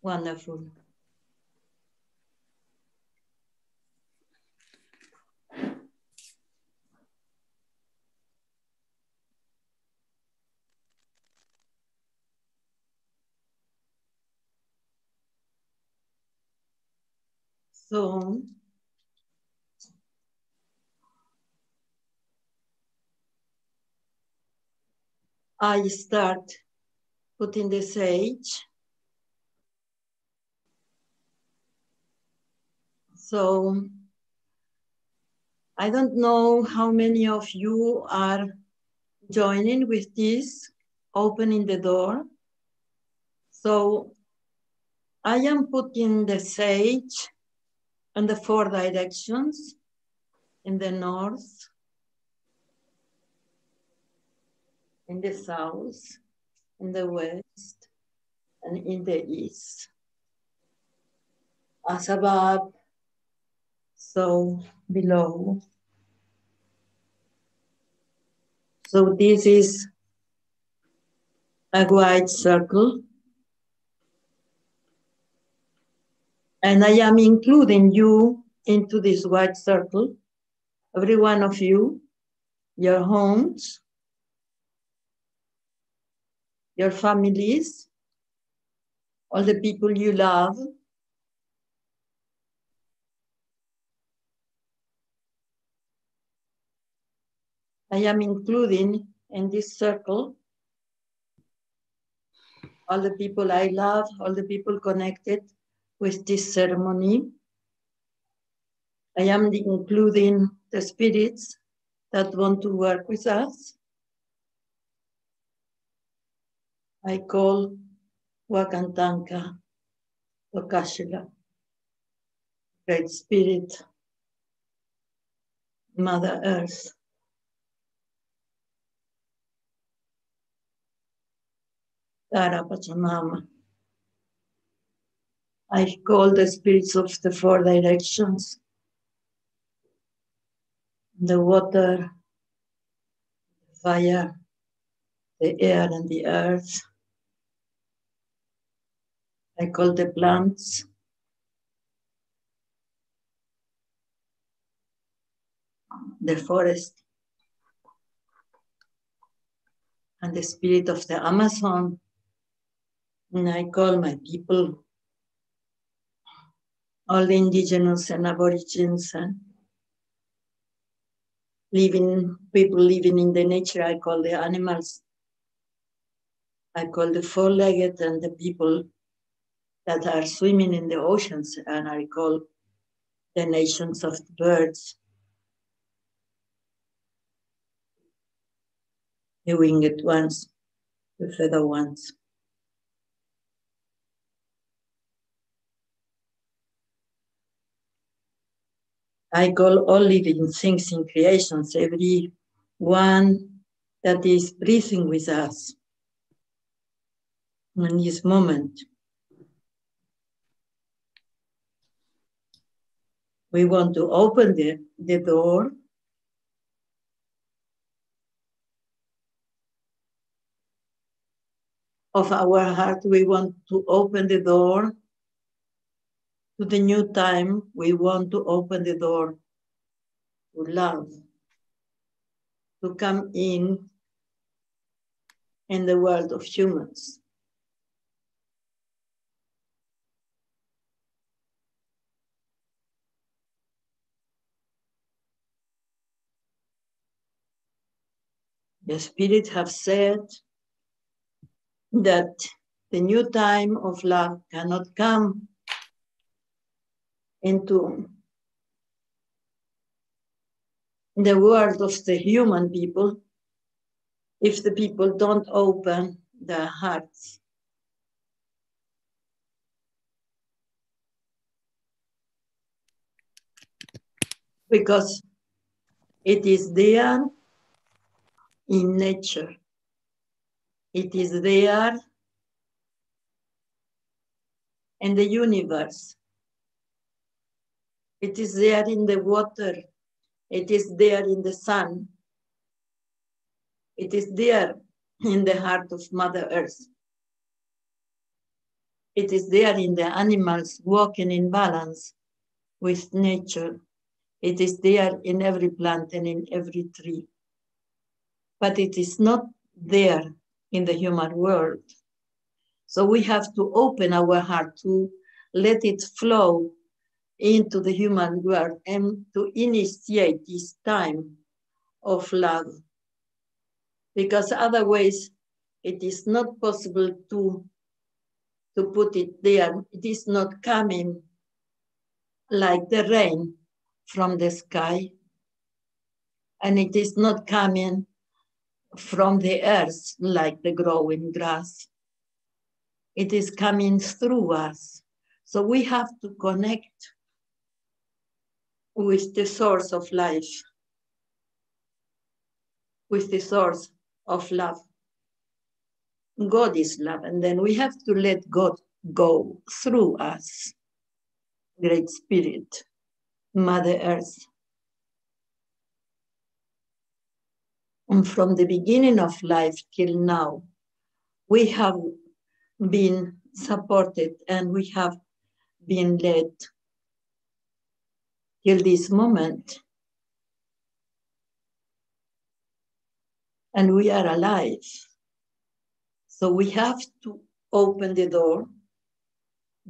Wonderful. So I start putting the sage. So I don't know how many of you are joining with this, opening the door. So I am putting the sage in the 4 directions, in the north, in the south, in the west, and in the east. As above, so below. So this is a white circle. And I am including you into this white circle, every one of you, your homes, your families, all the people you love. I am including in this circle all the people I love, all the people connected with this ceremony. I am including the spirits that want to work with us. I call Wakantanka Tokashila, Great Spirit, Mother Earth. Tara Pachamama. I call the spirits of the 4 directions, the water, the fire, the air, and the earth. I call the plants, the forest, and the spirit of the Amazon. And I call my people, all the indigenous and aborigines and people living in the nature. I call the animals. I call the 4-legged and the people that are swimming in the oceans, and I call the nations of the birds, the winged ones, the feather ones. I call all living things in creations, every one that is breathing with us in this moment. We want to open the door of our heart. We want to open the door to the new time. We want to open the door to love, to come in the world of humans. The Spirit have said that the new time of love cannot come into the world of the human people if the people don't open their hearts. Because it is there in nature. It is there in the universe. It is there in the water. It is there in the sun. It is there in the heart of Mother Earth. It is there in the animals walking in balance with nature. It is there in every plant and in every tree. But it is not there in the human world. So we have to open our heart to let it flow into the human world and to initiate this time of love. Because otherwise, it is not possible to put it there. It is not coming like the rain from the sky, and it is not coming from the earth like the growing grass. It is coming through us. So we have to connect with the source of life, with the source of love. God is love, and then we have to let God go through us. Great Spirit, Mother Earth. And from the beginning of life till now, we have been supported and we have been led till this moment. And we are alive. So we have to open the door,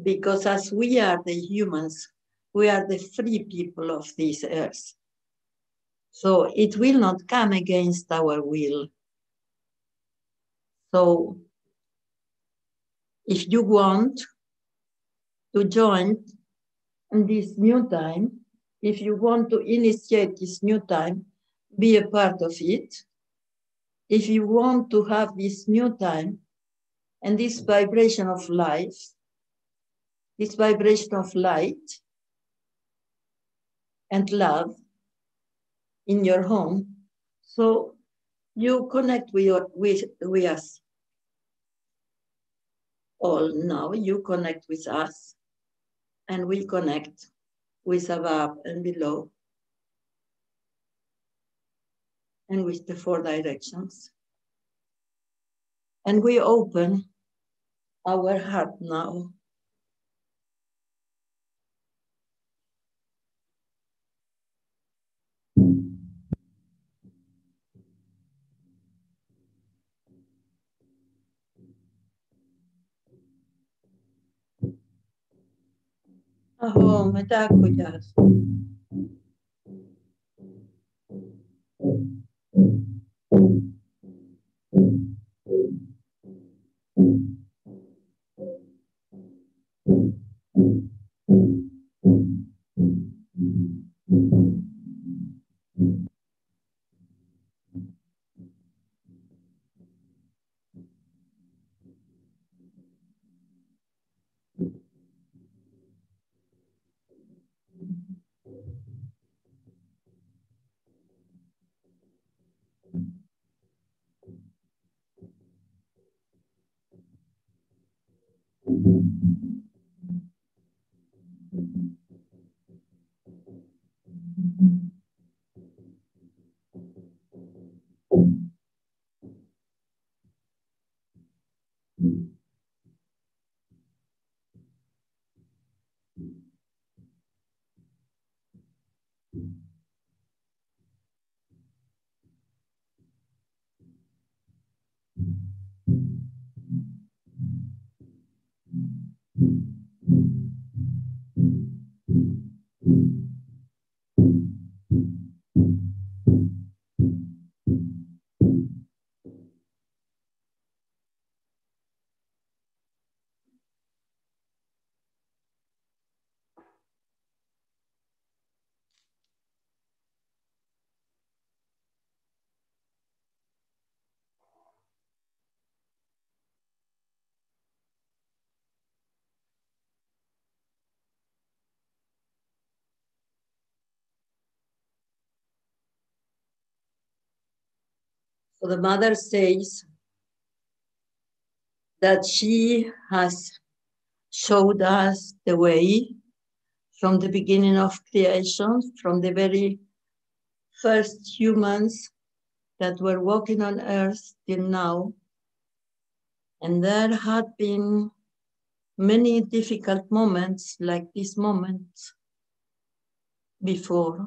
because as we are the humans, we are the free people of this earth. So it will not come against our will. So if you want to join this new time, if you want to initiate this new time, be a part of it. If you want to have this new time and this vibration of life, this vibration of light and love in your home, so you connect with us all now. You connect with us, and we connect with above and below, and with the four directions. And we open our heart now. Aho, medakuyas. So the mother says that she has showed us the way from the beginning of creation, from the very first humans that were walking on earth till now. And there had been many difficult moments like this moment before.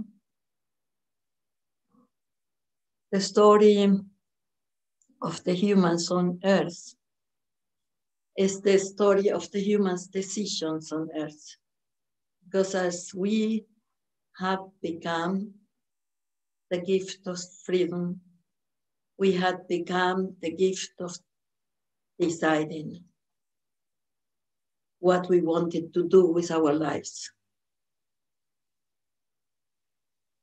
The story of the humans on Earth is the story of the humans' decisions on Earth. Because as we have become the gift of freedom, we had become the gift of deciding what we wanted to do with our lives,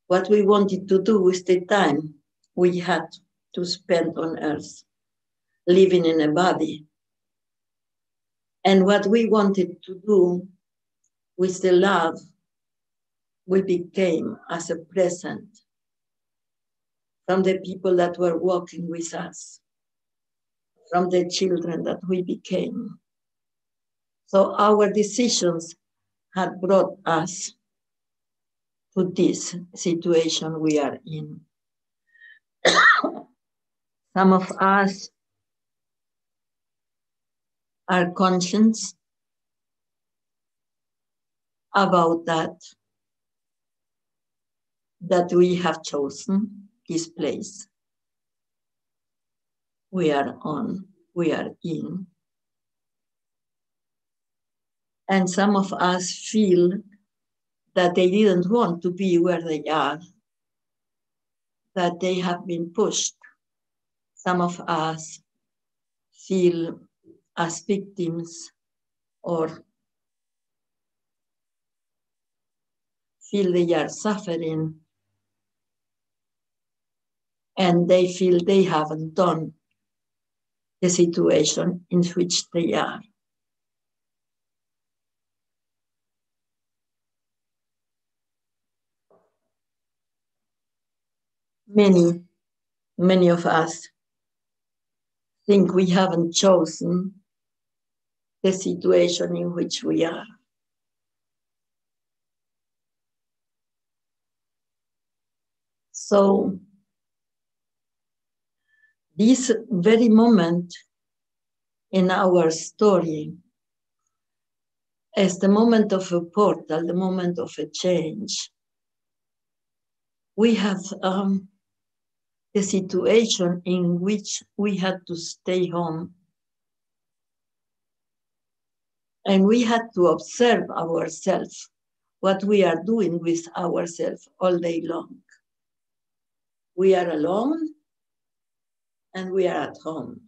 what we wanted to do with the time we had to spend on Earth, living in a body, and what we wanted to do with the love we became as a present from the people that were walking with us, from the children that we became. So our decisions had brought us to this situation we are in. Some of us are conscious about that we have chosen this place we are on, we are in. And some of us feel that they didn't want to be where they are, that they have been pushed. Some of us feel as victims or feel they are suffering and they feel they haven't done the situation in which they are. Many of us think we haven't chosen the situation in which we are. So this very moment in our story is the moment of a portal, the moment of a change. We have the situation in which we had to stay home and we had to observe ourselves, what we are doing with ourselves all day long. We are alone and we are at home.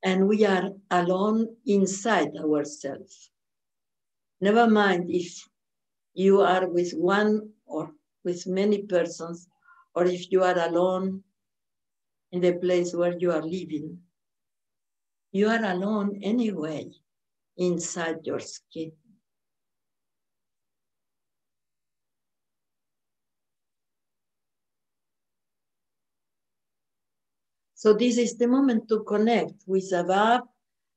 And we are alone inside ourselves. Never mind if you are with one or with many persons, or if you are alone in the place where you are living. You are alone anyway, inside your skin. So this is the moment to connect with above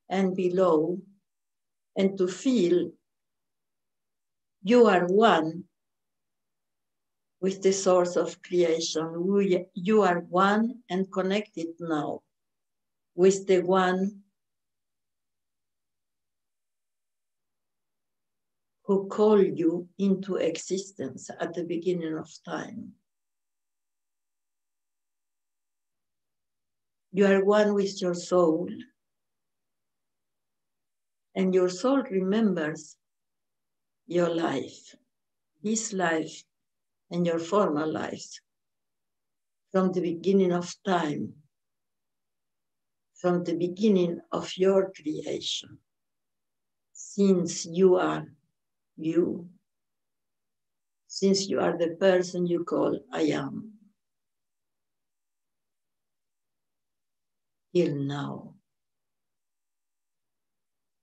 and below and to feel you are one with the source of creation. You are one and connected now with the one who called you into existence at the beginning of time. You are one with your soul, and your soul remembers your life, this life, and your former lives from the beginning of time, from the beginning of your creation, since you are you, since you are the person you call I am, till now.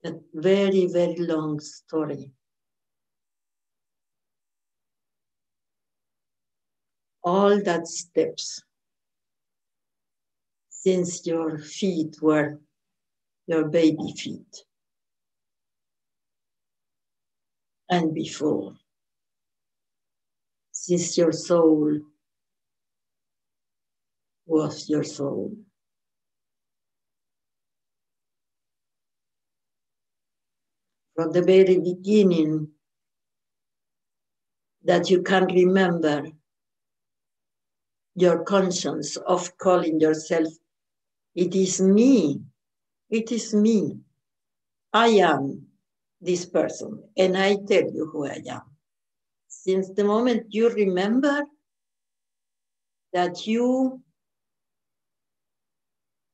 That very, very long story. All that steps since your feet were your baby feet and before, since your soul was your soul. from the very beginning, that you can remember your conscience of calling yourself, it is me, it is me. I am this person, and I tell you who I am. Since the moment you remember that you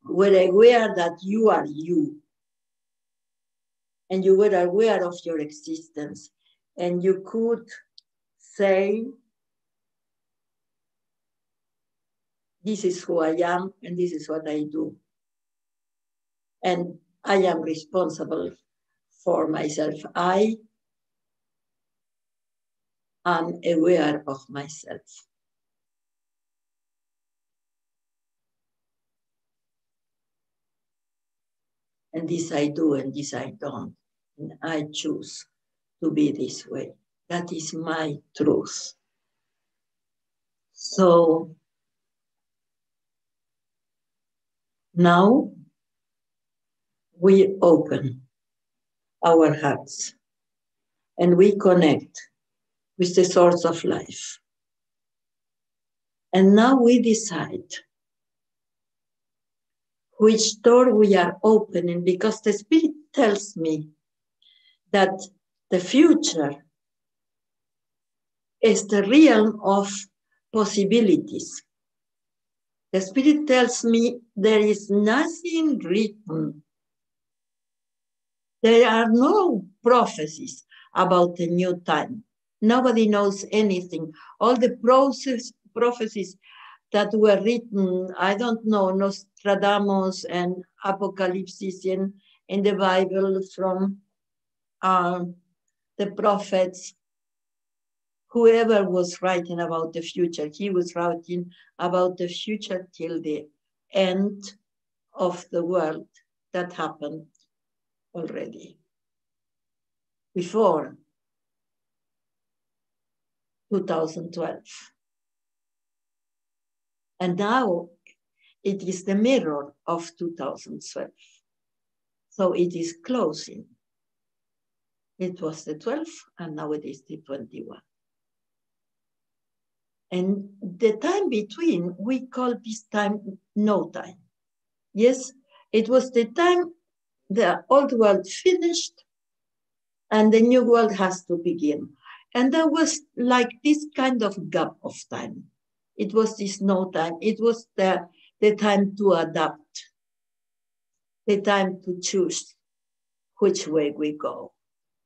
were aware that you are you, and you were aware of your existence, and you could say, this is who I am, and this is what I do. And I am responsible for myself. I am aware of myself. And this I do, and this I don't. And I choose to be this way. That is my truth. So now we open our hearts and we connect with the source of life. And now we decide which door we are opening, because the Spirit tells me that the future is the realm of possibilities. The Spirit tells me there is nothing written. There are no prophecies about the new time. Nobody knows anything. All the prophecies that were written, I don't know, Nostradamus and Apocalypse in the Bible from the prophets, whoever was writing about the future, he was writing about the future till the end of the world that happened already. Before 2012. And now it is the mirror of 2012. So it is closing. It was the 12th, and now it is the 21. And the time between, we call this time no time. Yes, it was the time the old world finished and the new world has to begin. And there was like this kind of gap of time. It was this no time. It was the time to adapt, the time to choose which way we go.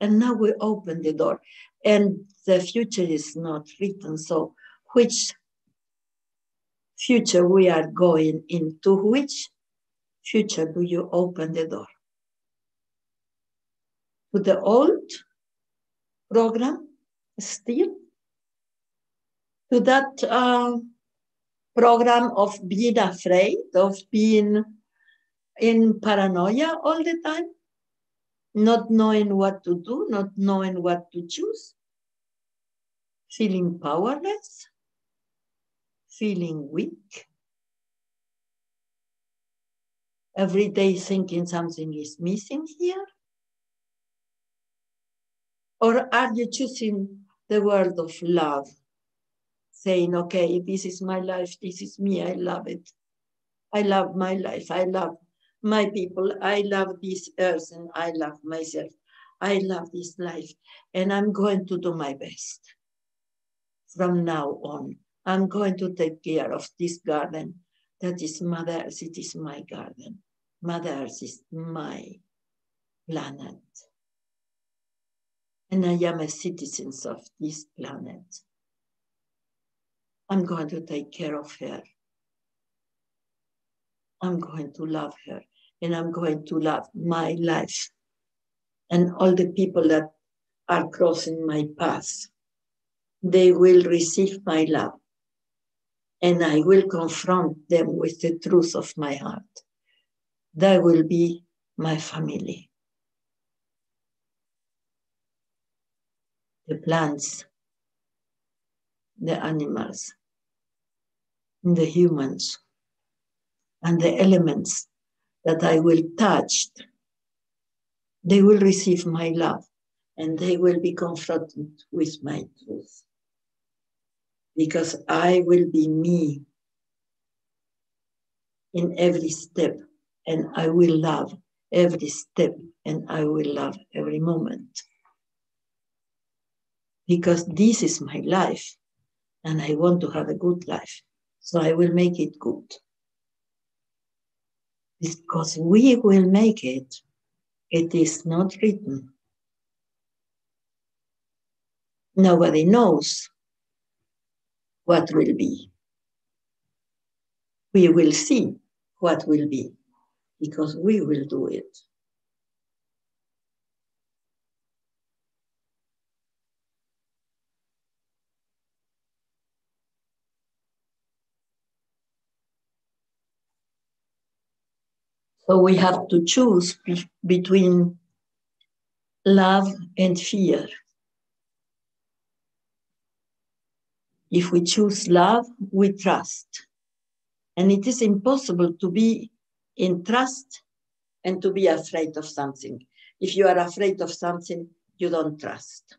And now we open the door, and the future is not written. So which future we are going into? Which future do you open the door? To the old program still? To that program of being afraid, of being in paranoia all the time? Not knowing what to do, not knowing what to choose? Feeling powerless? Feeling weak? Every day thinking something is missing here? Or are you choosing the word of love? Saying, okay, this is my life, this is me, I love it. I love my life, I love my people, I love this earth, and I love myself. I love this life, and I'm going to do my best. From now on, I'm going to take care of this garden. That is Mother Earth, it is my garden. Mother Earth is my planet. And I am a citizen of this planet. I'm going to take care of her. I'm going to love her, and I'm going to love my life and all the people that are crossing my path. They will receive my love, and I will confront them with the truth of my heart. They will be my family. The plants, the animals, the humans, and the elements that I will touch they will receive my love and they will be confronted with my truth. Because I will be me in every step, and I will love every step, and I will love every moment. Because this is my life, and I want to have a good life. So I will make it good. Because we will make it. It is not written. Nobody knows what will be. We will see what will be, because we will do it. So we have to choose between love and fear. If we choose love, we trust. And it is impossible to be in trust and to be afraid of something. If you are afraid of something, you don't trust.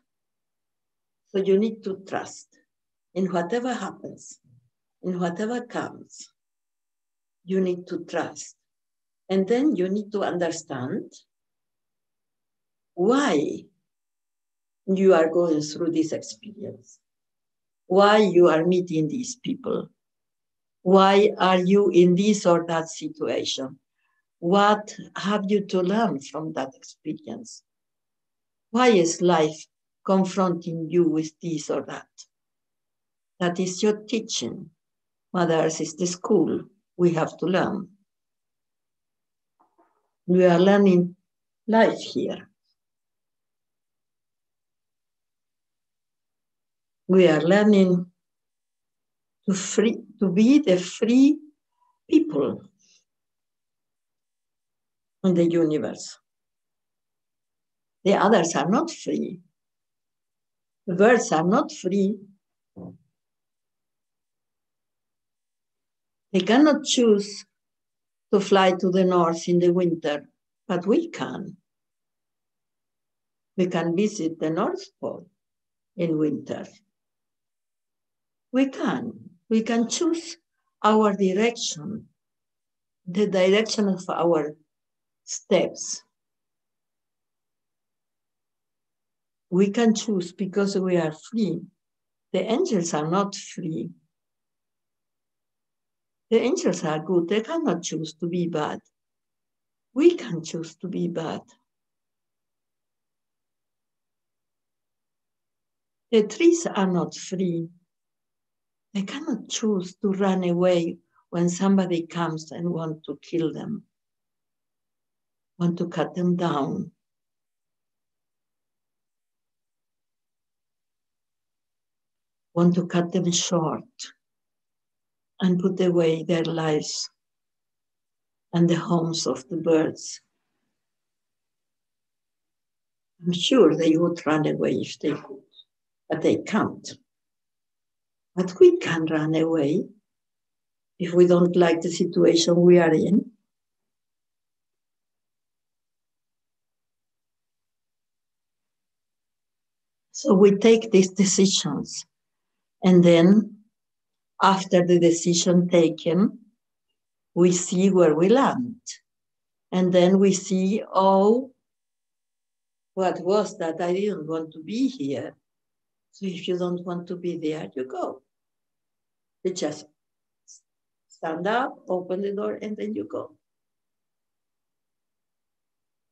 So you need to trust in whatever happens, in whatever comes. You need to trust. And then you need to understand why you are going through this experience, why you are meeting these people, why are you in this or that situation, what have you to learn from that experience, why is life confronting you with this or that. That is your teaching. Mother Earth is the school. We have to learn. We are learning life here. We are learning to be the free people in the universe. The others are not free. The birds are not free. They cannot choose to fly to the north in the winter, but we can. We can visit the North Pole in winter. We can choose our direction, the direction of our steps. We can choose because we are free. The angels are not free. The angels are good. They cannot choose to be bad. We can choose to be bad. The trees are not free. They cannot choose to run away when somebody comes and wants to kill them, want to cut them down. Want to cut them short and put away their lives and the homes of the birds. I'm sure they would run away if they could, but they can't. But we can run away if we don't like the situation we are in. So we take these decisions, and then after the decision taken, we see where we land. And then we see, oh, what was that? I didn't want to be here. So if you don't want to be there, you go. You just stand up, open the door, and then you go.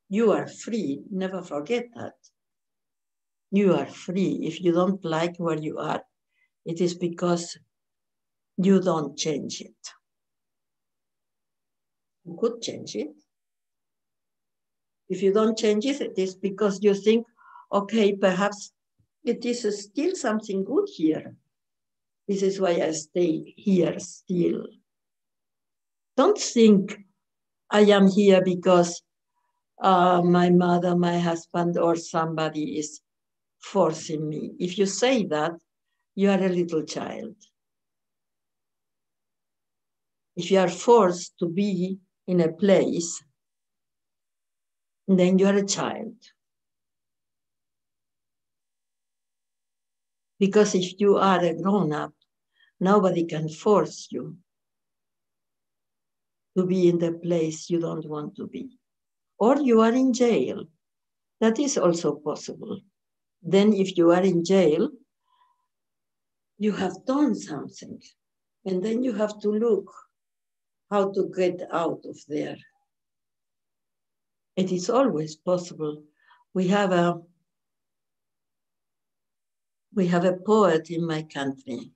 You are free. Never forget that. You are free. If you don't like where you are, it is because you don't change it. You could change it. If you don't change it, it is because you think, okay, perhaps it is still something good here. This is why I stay here still. Don't think I am here because my mother, my husband, or somebody is forcing me. If you say that, you are a little child. If you are forced to be in a place, then you are a child. Because if you are a grown-up, nobody can force you to be in the place you don't want to be. Or you are in jail. That is also possible. Then if you are in jail, you have done something. And then you have to look how to get out of there. It is always possible. We have a poet in my country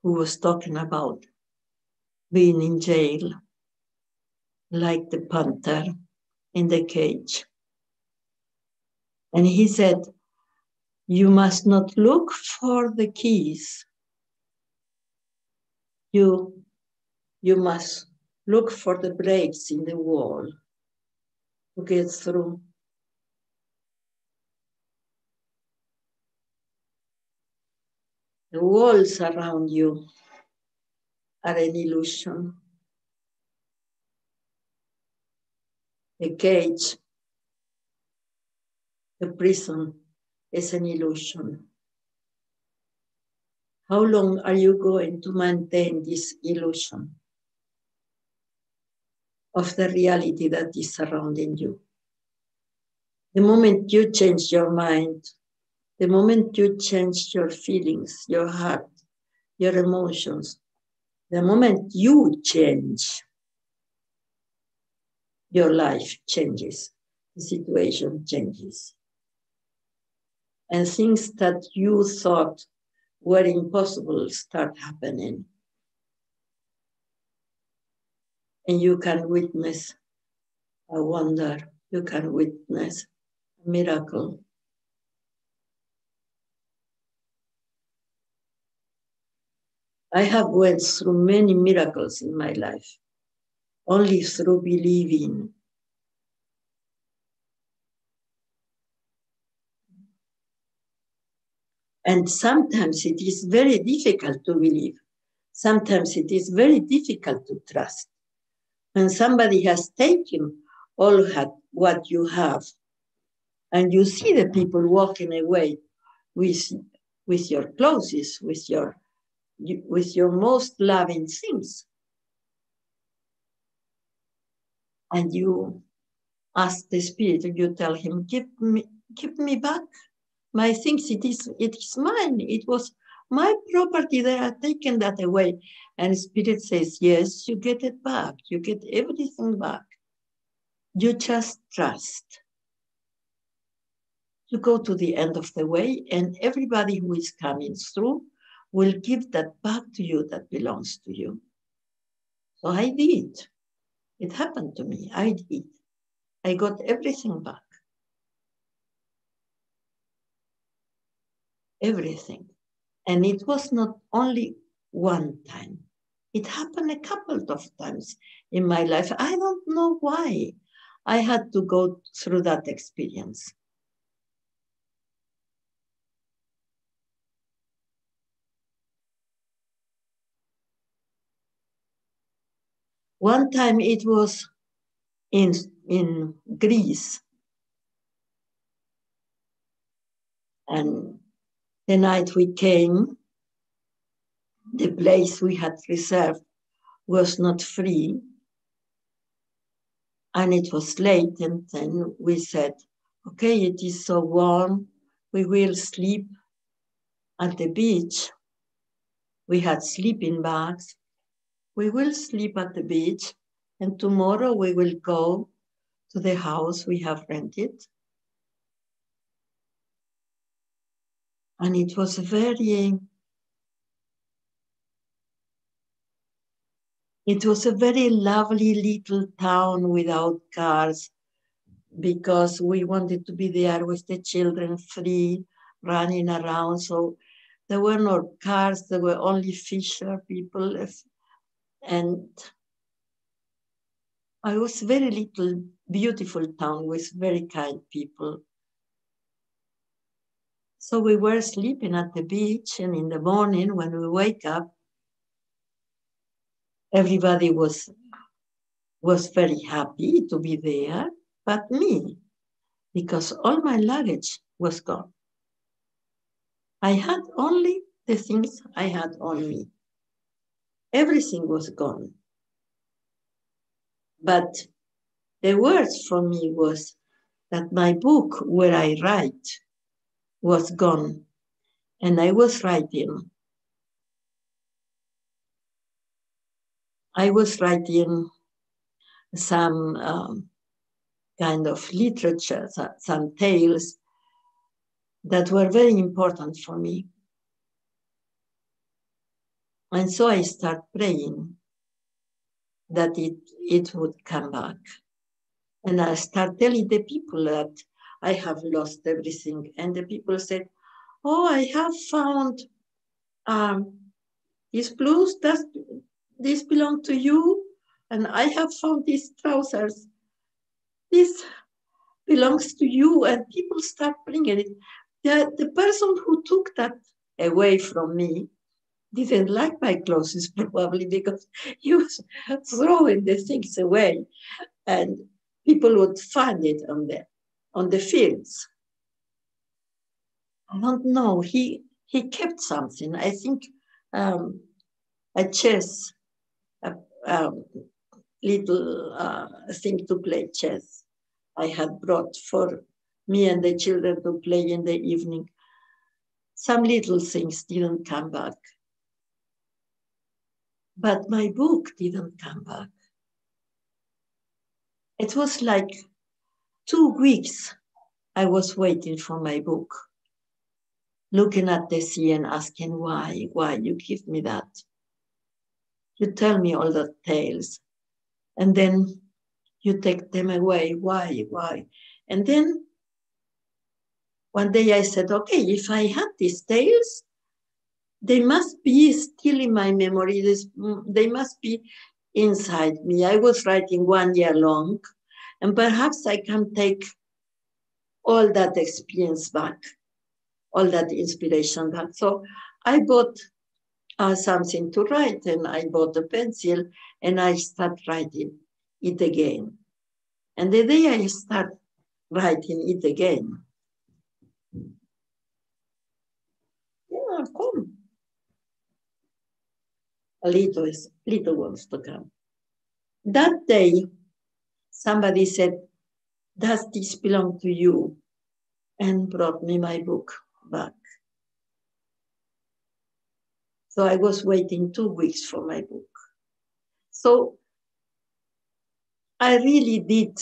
who was talking about being in jail like the panther in the cage. And he said, you must not look for the keys. You must look for the breaks in the wall to get through. The walls around you are an illusion. The cage, the prison is an illusion. How long are you going to maintain this illusion of the reality that is surrounding you? The moment you change your mind, the moment you change your feelings, your heart, your emotions, the moment you change, your life changes, the situation changes. And things that you thought were impossible start happening. And you can witness a wonder, you can witness a miracle. I have went through many miracles in my life, only through believing. And sometimes it is very difficult to believe. Sometimes it is very difficult to trust. When somebody has taken all what you have, and you see the people walking away with your clothes, with your most loving things, and you ask the spirit, you tell him, give me back my things. It is mine. It was my property. They are taken that away. And spirit says, yes, you get it back. You get everything back. You just trust. You go to the end of the way, and everybody who is coming through will give that back to you that belongs to you. So I did. It happened to me. I did. I got everything back. Everything. And it was not only one time. It happened a couple of times in my life. I don't know why I had to go through that experience. One time it was in Greece. And the night we came, the place we had reserved was not free. And it was late, and then we said, okay, it is so warm, we will sleep at the beach. We had sleeping bags. We will sleep at the beach, and tomorrow we will go to the house we have rented. And it was a very lovely little town without cars, because we wanted to be there with the children free, running around. So there were no cars, there were only fisher people. And it was a very little, beautiful town with very kind people. So we were sleeping at the beach, and in the morning when we wake up, everybody was very happy to be there, but me. because all my luggage was gone. I had only the things I had on me. Everything was gone. But the worst for me was that my book where I write was gone. And I was writing some kind of literature, some tales that were very important for me. And so I start praying that it would come back. And I start telling the people that I have lost everything. And the people said, oh, I have found these blues, this belong to you. And I have found these trousers. This belongs to you. And people start bringing it. The person who took that away from me didn't like my clothes, probably because he was throwing the things away. And people would find it on the fields. I don't know. He kept something. I think a chess, a little thing to play chess. I had brought for me and the children to play in the evening. Some little things didn't come back. But my book didn't come back. It was like 2 weeks I was waiting for my book, looking at the sea and asking, why you give me that? You tell me all the tales, and then you take them away. Why? And then one day I said, okay, if I had these tales, they must be still in my memory. They must be inside me. I was writing 1 year long, and perhaps I can take all that experience back, all that inspiration back. So I bought something to write, and I bought a pencil, and I start writing it again. And the day I start writing it again, yeah, come. Little wants to come. That day, somebody said, does this belong to you? And brought me my book back. So I was waiting 2 weeks for my book. So I really did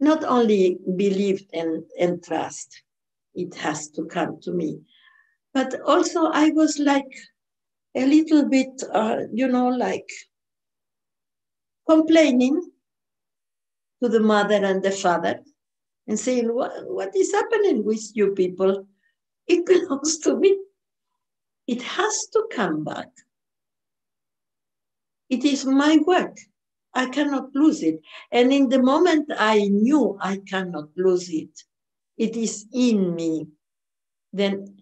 not only believe and trust, it has to come to me, but also I was like a little bit, like complaining to the mother and the father and saying, what is happening with you people? It belongs to me. It has to come back. It is my work. I cannot lose it. And in the moment I knew I cannot lose it, it is in me. Then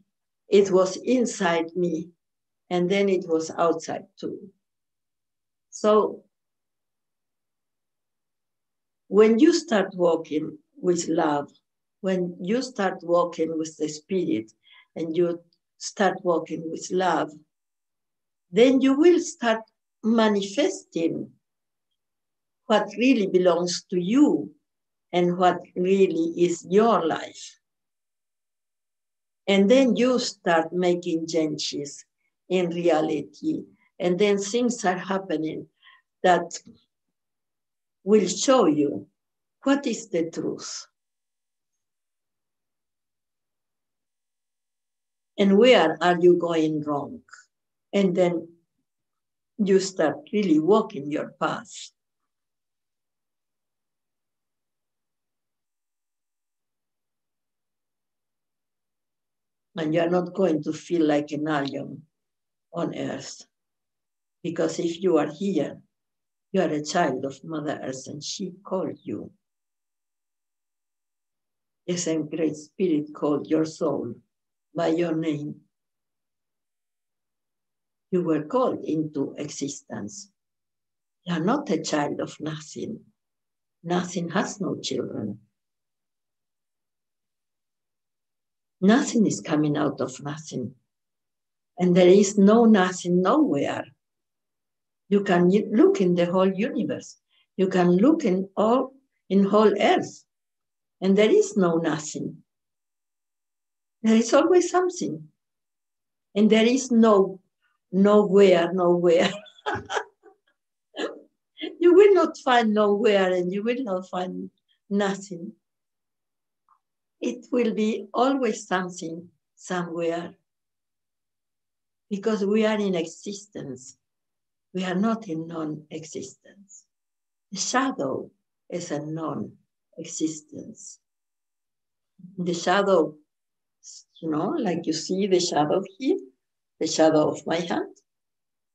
it was inside me, and then it was outside too. So when you start walking with love, when you start walking with the Spirit, and you start walking with love, then you will start manifesting what really belongs to you and what really is your life. And then you start making changes in reality. And then things are happening that will show you what is the truth. And where are you going wrong? And then you start really walking your path. And you're not going to feel like an alien on earth. Because if you are here, you are a child of Mother Earth, and she called you. The same Great Spirit called your soul by your name. You were called into existence. You are not a child of nothing. Nothing has no children. Nothing is coming out of nothing. And there is no nothing nowhere. You can look in the whole universe. You can look in whole earth. And there is no nothing. There is always something. And there is nowhere. You will not find nowhere and you will not find nothing. It will be always something somewhere. Because we are in existence. We are not in non-existence. The shadow is a non-existence. The shadow, like you see the shadow here, the shadow of my hand.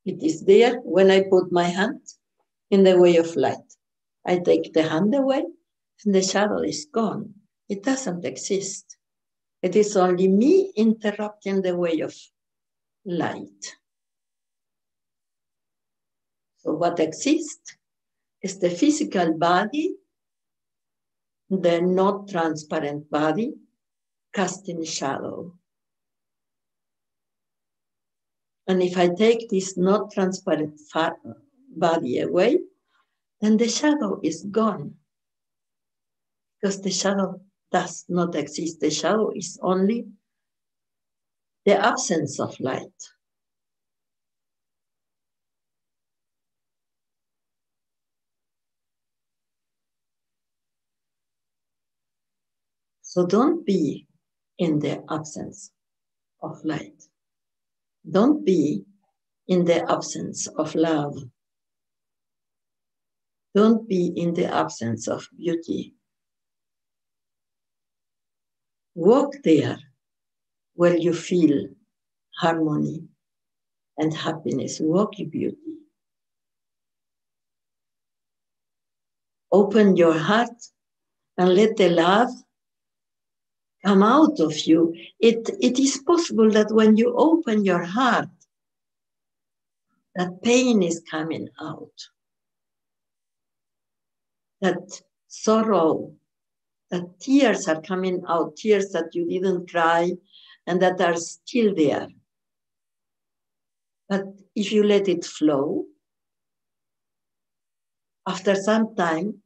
It is there when I put my hand in the way of light. I take the hand away and the shadow is gone. It doesn't exist. It is only me interrupting the way of light. So what exists is the physical body, the not transparent body, casting shadow. And if I take this not transparent body away, then the shadow is gone. Because the shadow does not exist. The shadow is only the absence of light. So don't be in the absence of light. Don't be in the absence of love. Don't be in the absence of beauty. Walk there where you feel harmony and happiness. Walk in beauty. Open your heart and let the love come out of you. It is possible that when you open your heart, that pain is coming out. That sorrow, that tears are coming out, tears that you didn't cry and that are still there. But if you let it flow, after some time,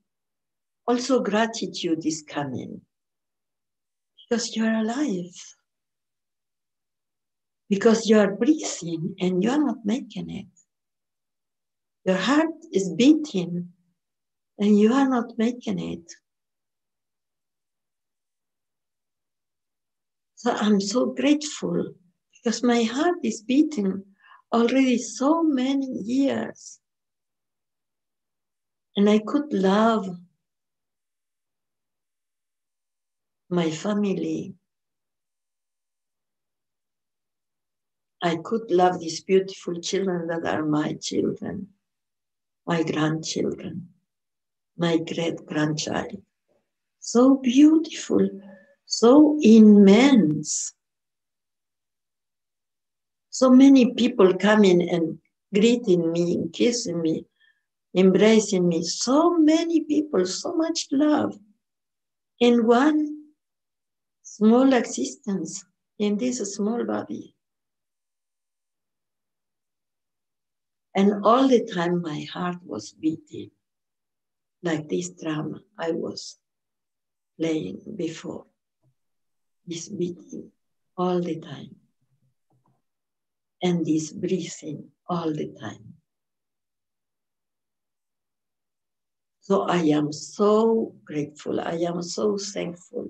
also gratitude is coming. Because you're alive. Because you are breathing and you're not making it. Your heart is beating and you are not making it. So I'm so grateful because my heart is beating already so many years. And I could love my family. I could love these beautiful children that are my children, my grandchildren, my great-grandchild. So beautiful, so immense. So many people coming and greeting me, kissing me, embracing me. So many people, so much love in one small existence, in this small body. And all the time my heart was beating, like this drum I was playing before. This beating all the time. And this breathing all the time. So I am so grateful. I am so thankful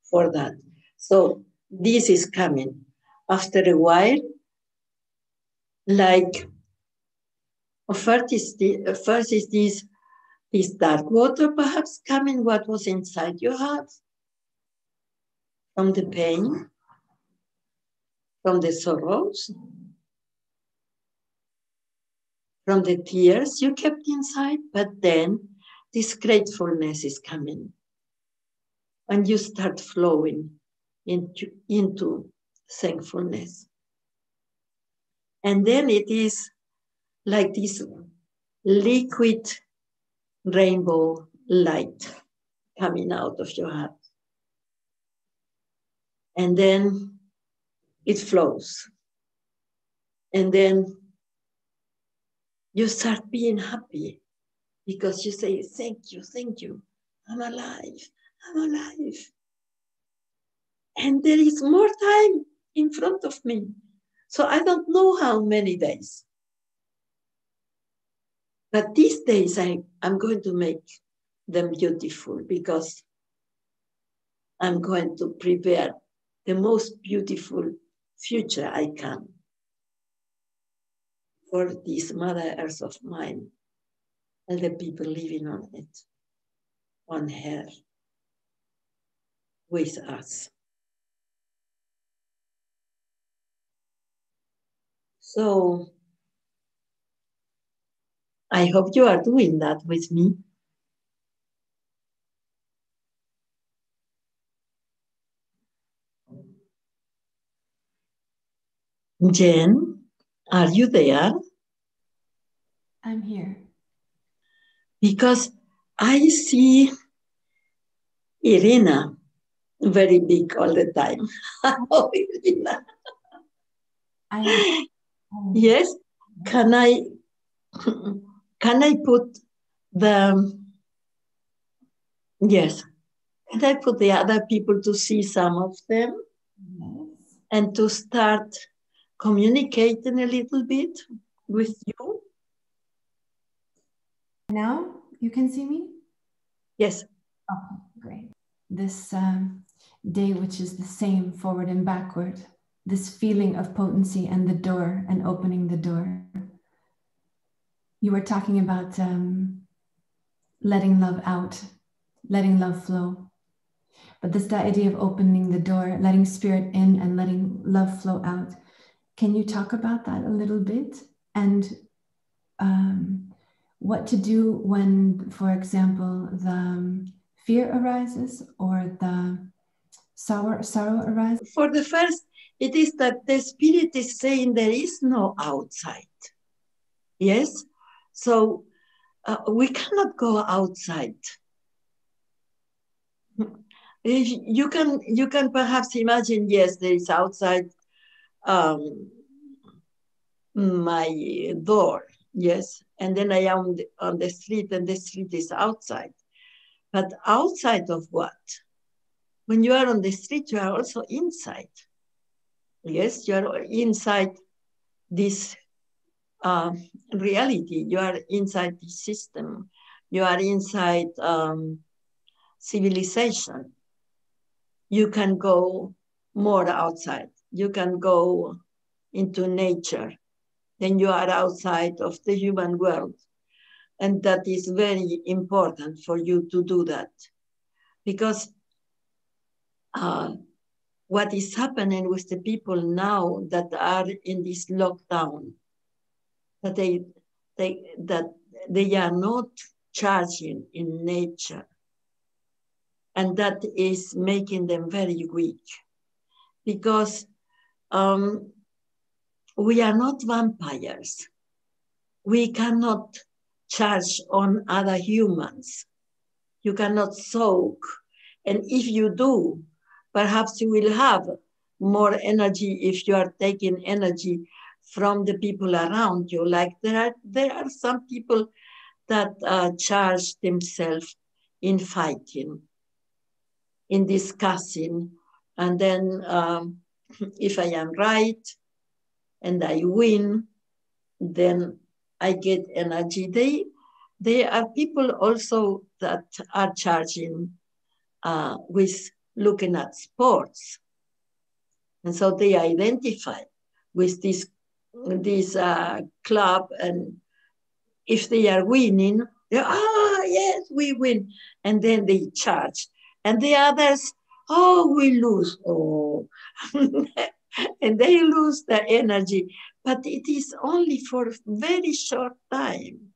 for that. So this is coming. After a while, like first is this dark water perhaps coming, what was inside your heart, from the pain, from the sorrows, from the tears you kept inside, but then this gratefulness is coming. And you start flowing into thankfulness. And then it is like this liquid rainbow light coming out of your heart. And then it flows. And then you start being happy because you say, thank you, I'm alive, I'm alive. And there is more time in front of me. So I don't know how many days. But these days I'm going to make them beautiful because I'm going to prepare the most beautiful future I can for this Mother Earth of mine and the people living on it, on her, with us. So I hope you are doing that with me. Jen, are you there? I'm here. Because I see Irina very big all the time. Oh, Irina. Yes. Can I put the yes? Can I put the other people to see some of them? Yes. And to start communicating a little bit with you? Now you can see me? Yes. Okay, great. This day, which is the same forward and backward, this feeling of potency and the door and opening the door. You were talking about letting love out, letting love flow. But this the idea of opening the door, letting spirit in and letting love flow out. Can you talk about that a little bit? And what to do when, for example, the fear arises or the sorrow arises? For the first, it is that the spirit is saying there is no outside. Yes? So we cannot go outside. You can perhaps imagine, yes, there is outside my door, yes, and then I am on the street and the street is outside. But outside of what? When you are on the street, you are also inside. Yes, you are inside this reality. You are inside the system. You are inside civilization. You can go more outside. You can go into nature. Then you are outside of the human world. And that is very important for you to do that. Because what is happening with the people now that are in this lockdown, that they are not charging in nature. And that is making them very weak. Because we are not vampires. We cannot charge on other humans. You cannot soak. And if you do, perhaps you will have more energy if you are taking energy from the people around you. Like there are some people that charge themselves in fighting, in discussing. And then if I am right and I win, then I get energy. They are people also that are charging with looking at sports. And so they identify with this club, and if they are winning, yes, we win. And then they charge. And the others, we lose. Oh. And they lose their energy. But it is only for a very short time.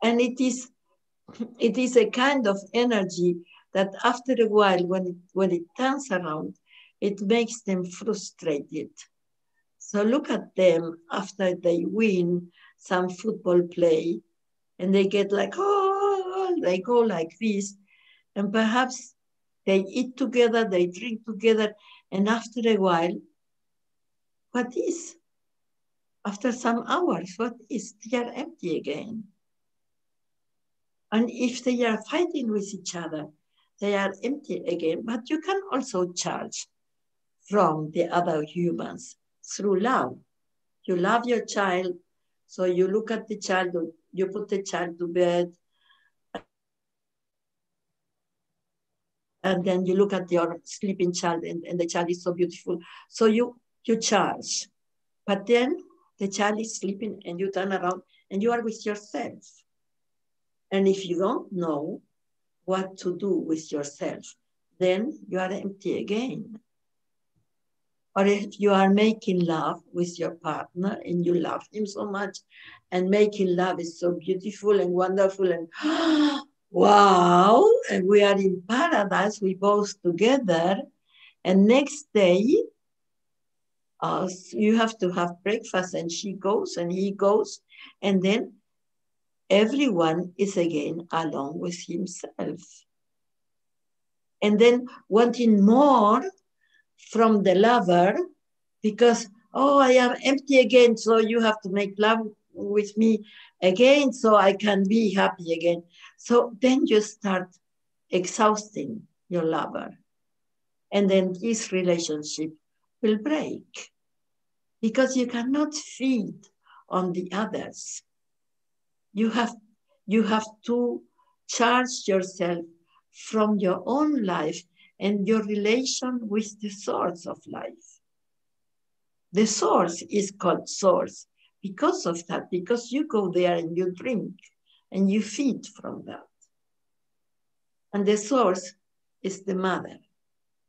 And it is a kind of energy that after a while, when it turns around, it makes them frustrated. So look at them after they win some football play, and they get like, they go like this. And perhaps They eat together, they drink together, and after a while, what is? After some hours, what is? They are empty again. And if they are fighting with each other, they are empty again. But you can also charge from the other humans through love. You love your child, so you look at the child, you put the child to bed, and then you look at your sleeping child, and the child is so beautiful. So you charge. But then the child is sleeping, and you turn around, and you are with yourself. And if you don't know what to do with yourself, then you are empty again. Or if you are making love with your partner and you love him so much, and making love is so beautiful and wonderful, and wow, and we are in paradise, we both together, and next day, you have to have breakfast, and she goes and he goes, and then everyone is again alone with himself. And then wanting more from the lover, because, oh, I am empty again, so you have to make love with me again so I can be happy again. So then you start exhausting your lover. And then this relationship will break because you cannot feed on the others. You have to charge yourself from your own life and your relation with the source of life. The source is called source because of that, because you go there and you drink and you feed from that. And the source is the mother.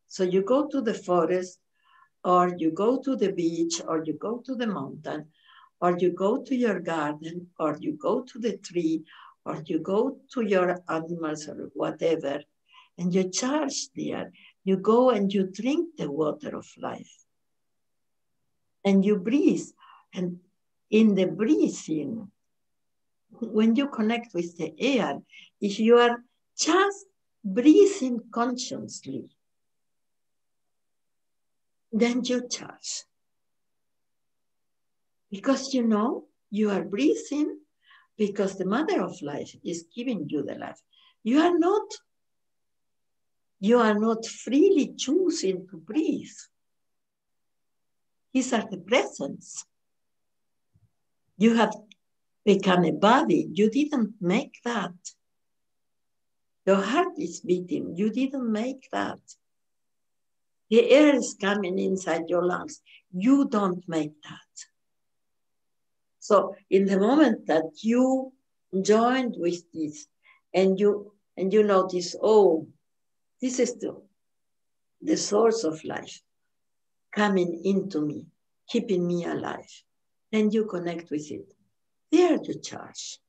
So you go to the forest, or you go to the beach, or you go to the mountain, or you go to your garden, or you go to the tree, or you go to your animals or whatever, and you charge there. You go and you drink the water of life. And you breathe. And in the breathing, when you connect with the air, if you are just breathing consciously, then you charge. Because you know you are breathing because the mother of life is giving you the life. You are not freely choosing to breathe. These are the presence. You have become a body. You didn't make that. Your heart is beating. You didn't make that. The air is coming inside your lungs. You don't make that. So in the moment that you joined with this and you notice, oh, this is the source of life coming into me, keeping me alive, and you connect with it. There you charge.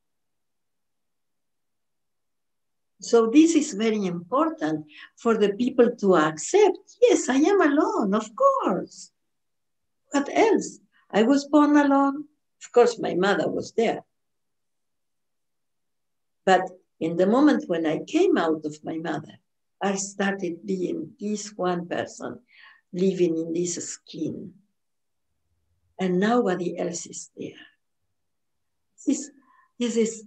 So this is very important for the people to accept. Yes, I am alone, of course. What else? I was born alone. Of course, my mother was there. But in the moment when I came out of my mother, I started being this one person living in this skin. And nobody else is there. This is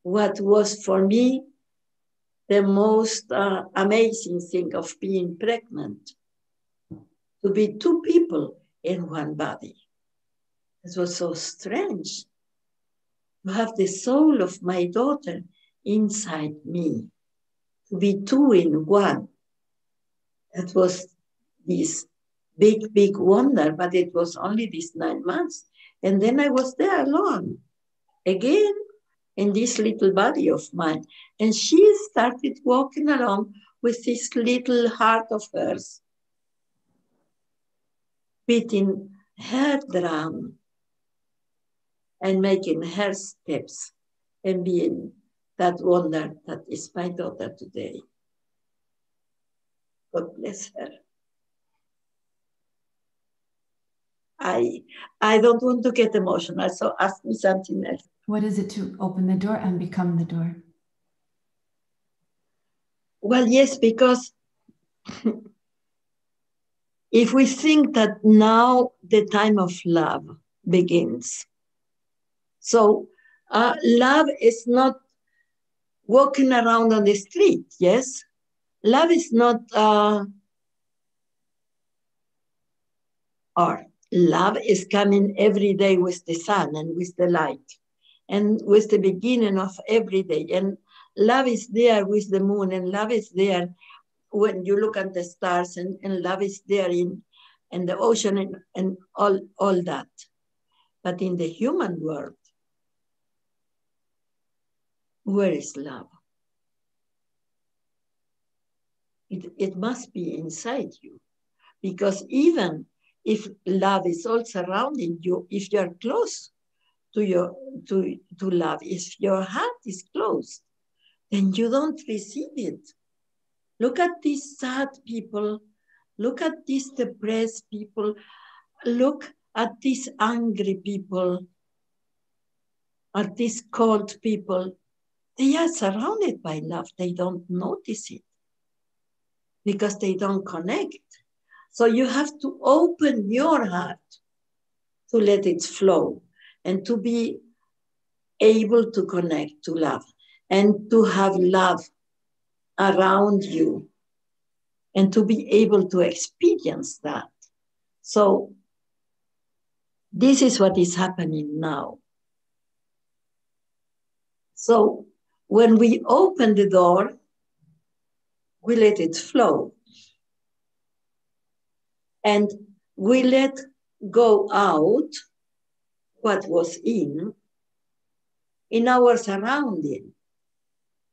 what was for me the most amazing thing of being pregnant, to be two people in one body. It was so strange to have the soul of my daughter inside me, to be two in one. That was this big, big wonder, but it was only these 9 months. And then I was there alone, again, in this little body of mine. And she started walking along with this little heart of hers, beating her drum and making her steps and being that wonder that is my daughter today. God bless her. I don't want to get emotional, so ask me something else. What is it to open the door and become the door? Well, yes, because if we think that now the time of love begins. So love is not walking around on the street, yes? Love is not, or love is coming every day with the sun and with the light and with the beginning of every day. And love is there with the moon, and love is there when you look at the stars, and love is there in the ocean and all that. But in the human world, where is love? It must be inside you, because even if love is all surrounding you, if you are close to love, if your heart is closed, then you don't receive it. Look at these sad people. Look at these depressed people. Look at these angry people, at these cold people. They are surrounded by love. They don't notice it because they don't connect. So you have to open your heart to let it flow and to be able to connect to love and to have love around you and to be able to experience that. So this is what is happening now. So when we open the door, we let it flow. And we let go out what was in our surrounding.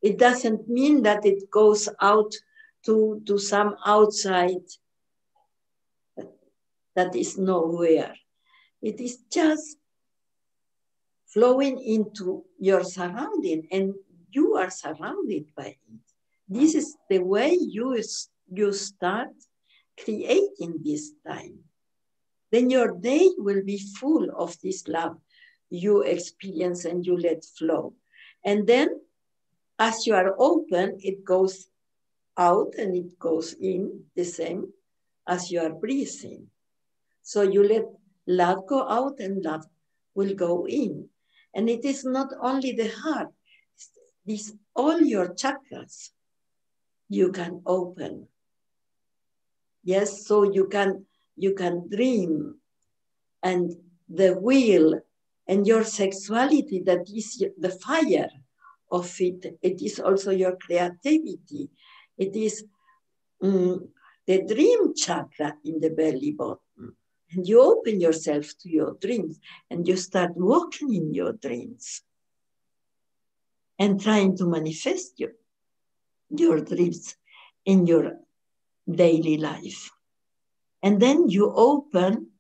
It doesn't mean that it goes out to some outside that is nowhere. It is just flowing into your surrounding, and you are surrounded by it. This is the way you start creating this time. Then your day will be full of this love you experience and you let flow. And then as you are open, it goes out and it goes in the same as you are breathing. So you let love go out and love will go in. And it is not only the heart, it's all your chakras you can open. Yes, so you can dream, and the will and your sexuality, that is the fire of it. It is also your creativity. It is the dream chakra in the belly button. And you open yourself to your dreams and you start walking in your dreams and trying to manifest your dreams in your daily life. And then you open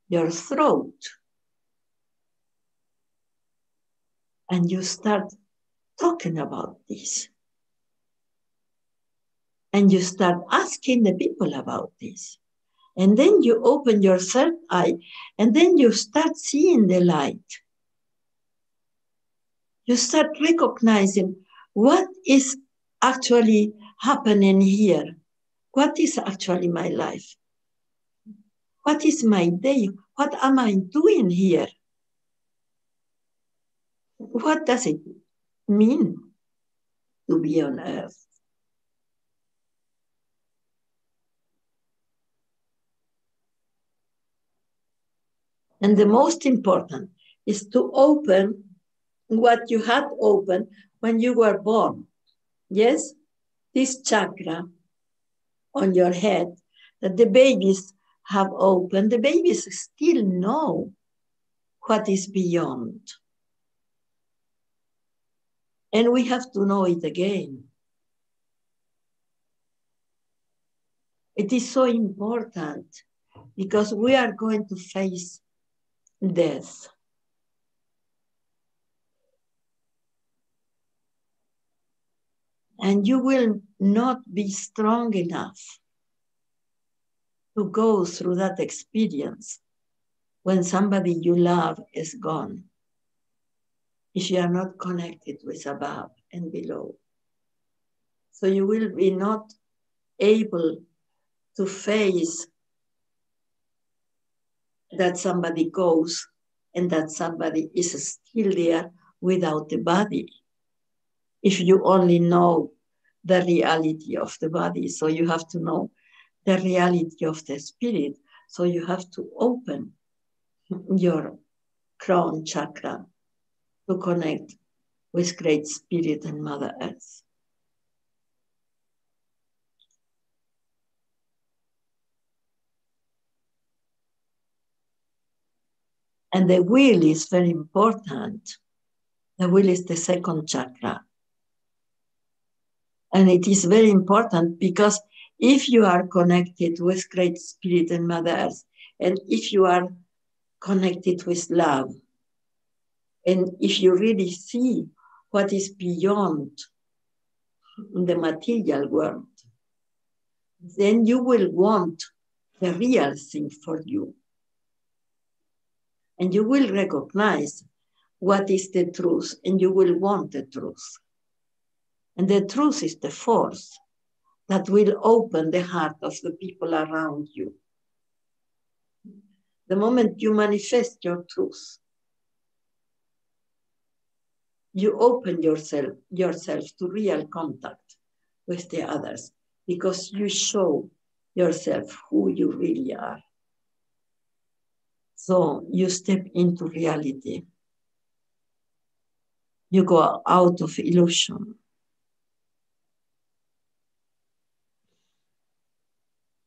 your throat and you start talking about this. And you start asking the people about this. And then you open your third eye, and then you start seeing the light. You start recognizing what is actually happening here. What is actually my life? What is my day? What am I doing here? What does it mean to be on earth? And the most important is to open what you had opened when you were born. Yes, this chakra on your head that the babies have opened, the babies still know what is beyond. And we have to know it again. It is so important because we are going to face death. And you will not be strong enough to go through that experience when somebody you love is gone, if you are not connected with above and below. So you will be not able to face that somebody goes and that somebody is still there without the body. If you only know the reality of the body, so you have to know the reality of the spirit. So you have to open your crown chakra to connect with Great Spirit and Mother Earth. And the will is very important. The will is the second chakra. And it is very important because if you are connected with Great Spirit and Mother Earth, and if you are connected with love, and if you really see what is beyond the material world, then you will want the real thing for you. And you will recognize what is the truth, and you will want the truth. And the truth is the force that will open the heart of the people around you. The moment you manifest your truth, you open yourself to real contact with the others, because you show yourself who you really are. So you step into reality. You go out of illusion.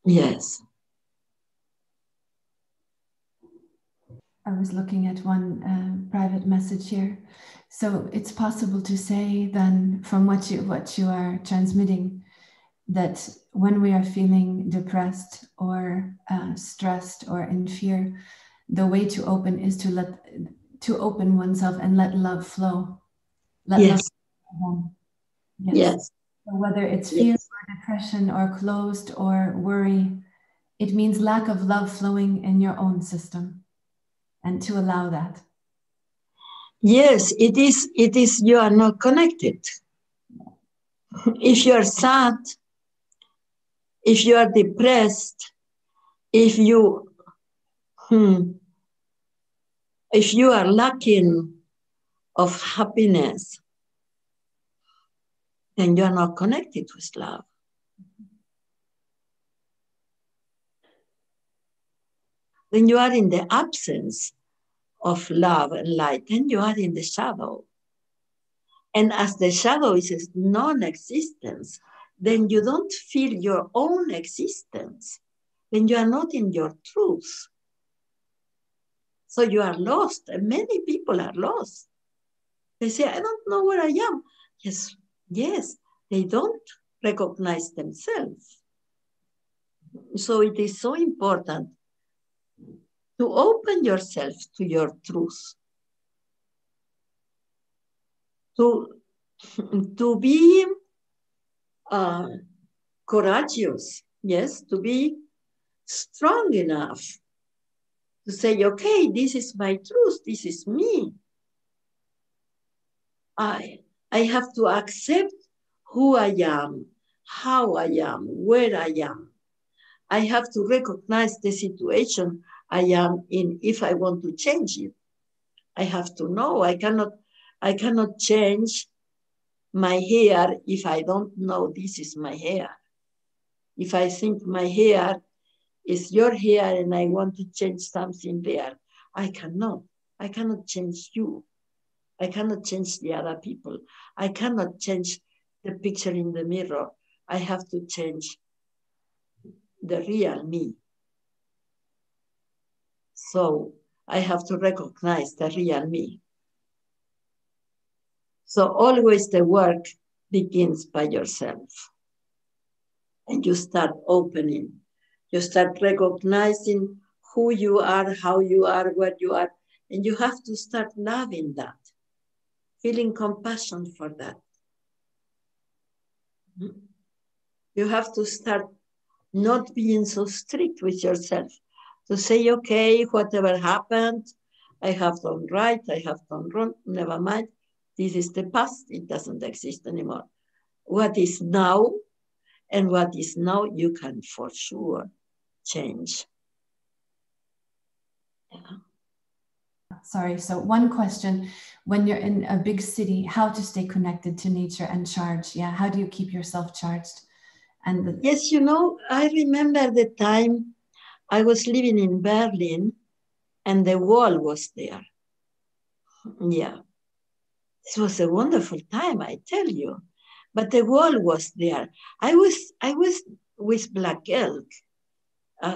Yes. I was looking at one private message here. So it's possible to say then, from what you are transmitting, that when we are feeling depressed or stressed or in fear, the way to open is to open oneself and let love flow. Let Yes. love flow. Yes. Yes. So whether it's fear or depression or closed or worry, it means lack of love flowing in your own system, and to allow that. Yes, it is you are not connected. If you are sad, if you are depressed, if you are lacking of happiness, then you are not connected with love. When you are in the absence of love and light, then you are in the shadow. And as the shadow is non-existence, then you don't feel your own existence. Then you are not in your truth. So you are lost, and many people are lost. They say, I don't know where I am. Yes, they don't recognize themselves. So it is so important to open yourself to your truth, to be courageous, yes, to be strong enough to say, okay, this is my truth, this is me. I have to accept who I am, how I am, where I am. I have to recognize the situation I am in if I want to change it. I have to know I cannot change my hair if I don't know this is my hair. If I think my hair is your hair and I want to change something there, I cannot. I cannot change you. I cannot change the other people. I cannot change the picture in the mirror. I have to change the real me. So I have to recognize the real me. So always the work begins by yourself. And you start opening. You start recognizing who you are, how you are, what you are. And you have to start loving that, feeling compassion for that. You have to start not being so strict with yourself, to say, okay, whatever happened, I have done right, I have done wrong, never mind. This is the past, it doesn't exist anymore. What is now And what is now, you can for sure change. Yeah. Sorry, so one question, when you're in a big city, how to stay connected to nature and charge? Yeah, how do you keep yourself charged? And yes, you know, I remember the time I was living in Berlin and the wall was there. Yeah, this was a wonderful time, I tell you. But the wall was there. I was with Black Elk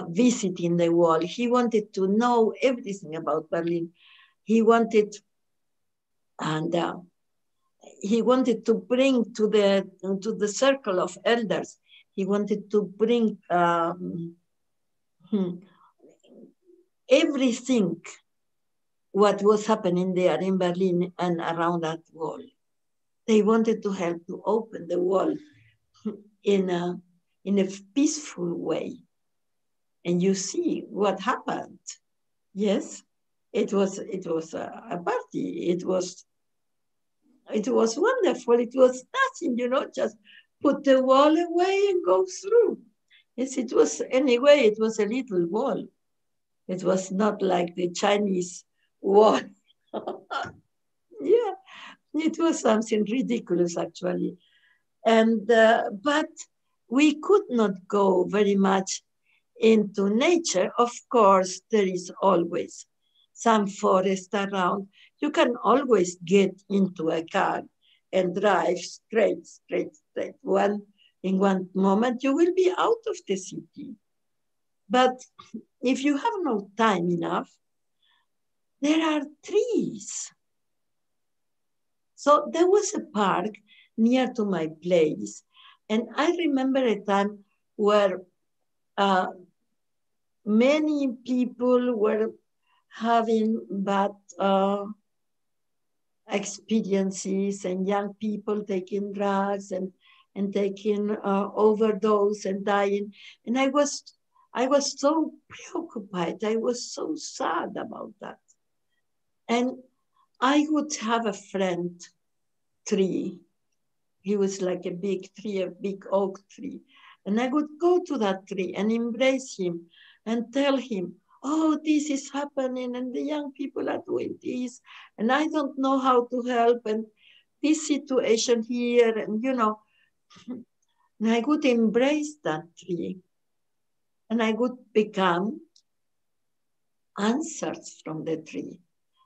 visiting the wall. He wanted to know everything about Berlin. He wanted, and he wanted to bring to the circle of elders. He wanted to bring everything what was happening there in Berlin and around that wall. They wanted to help to open the wall in a peaceful way. And you see what happened. Yes, it was a party. It was wonderful. It was nothing, you know, just put the wall away and go through. Yes, it was, anyway, it was a little wall. It was not like the Chinese wall. Yeah, it was something ridiculous, actually. And but we could not go very much into nature. Of course, there is always some forest around. You can always get into a car and drive straight. In one moment, you will be out of the city. But if you have no time enough, there are trees. So there was a park near to my place. And I remember a time where many people were having bad experiences, and young people taking drugs and taking overdose and dying. And I was so preoccupied. I was so sad about that. And I would have a friend tree. He was like a big tree, a big oak tree. And I would go to that tree and embrace him and tell him, oh, this is happening and the young people are doing this and I don't know how to help and this situation here and, you know, and I would embrace that tree and I would become answers from the tree.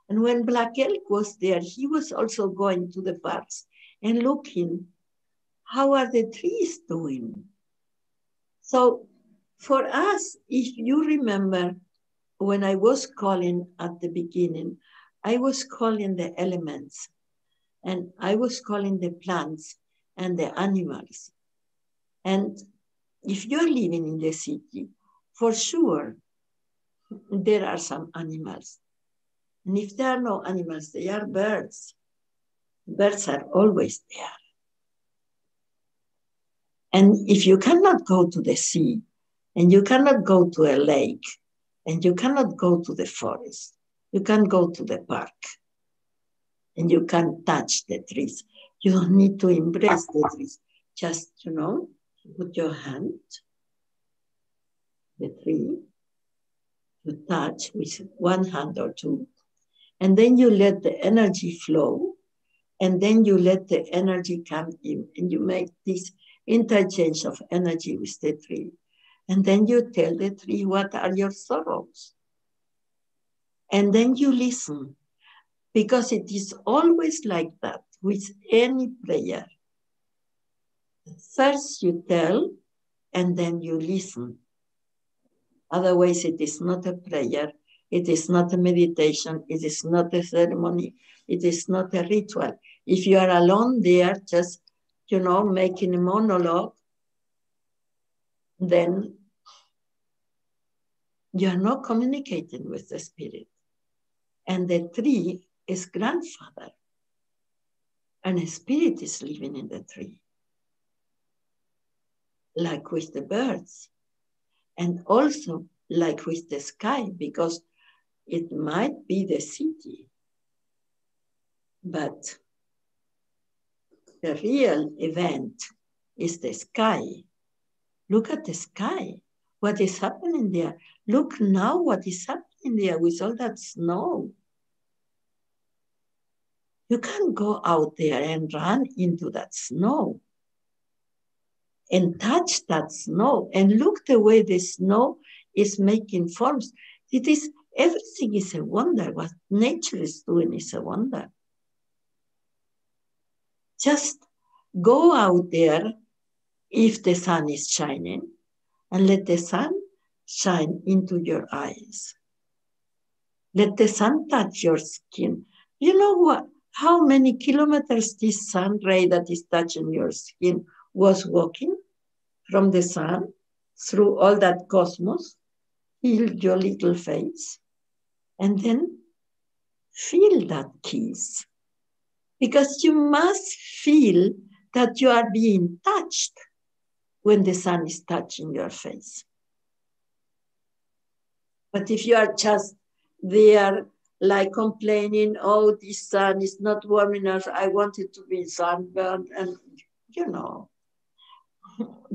And when Black Elk was there, he was also going to the parks and looking, how are the trees doing? So for us, if you remember, when I was calling at the beginning, I was calling the elements and I was calling the plants and the animals. And if you're living in the city, for sure, there are some animals. And if there are no animals, there are birds. Birds are always there. And if you cannot go to the sea, and you cannot go to a lake, and you cannot go to the forest, you can go to the park, and you can touch the trees. You don't need to embrace the trees. Just, you know, put your hand, the tree, you touch with one hand or two, and then you let the energy flow, and then you let the energy come in, and you make this interchange of energy with the tree. And then you tell the tree, what are your sorrows? And then you listen, because it is always like that with any prayer. First you tell, and then you listen. Otherwise, it is not a prayer. It is not a meditation. It is not a ceremony. It is not a ritual. If you are alone there, just, you know, making a monologue, then you are not communicating with the spirit. And the tree is grandfather. And a spirit is living in the tree. Like with the birds. And also like with the sky, because it might be the city, but the real event is the sky. Look at the sky. What is happening there? Look now what is happening there with all that snow. You can't go out there and run into that snow and touch that snow and look the way the snow is making forms. It is, everything is a wonder. What nature is doing is a wonder. Just go out there if the sun is shining and let the sun shine into your eyes. Let the sun touch your skin. You know what? How many kilometers this sun ray that is touching your skin was walking from the sun through all that cosmos, heal your little face, and then feel that kiss. Because you must feel that you are being touched when the sun is touching your face. But if you are just there like complaining, oh, this sun is not warm enough, I want it to be sunburned, and you know,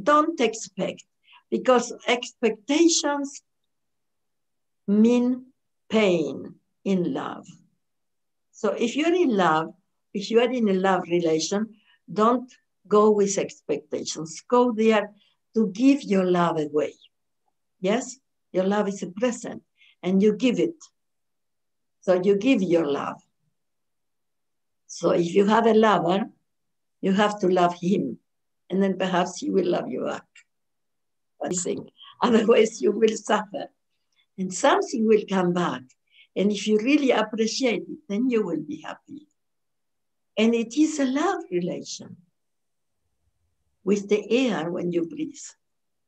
don't expect, because expectations mean pain in love. So if you're in love, if you are in a love relation, don't go with expectations. Go there to give your love away. Yes, your love is a present and you give it. So you give your love. So if you have a lover, you have to love him, and then perhaps he will love you back. I think. Otherwise, you will suffer, and something will come back. And if you really appreciate it, then you will be happy. And it is a love relation with the air when you breathe.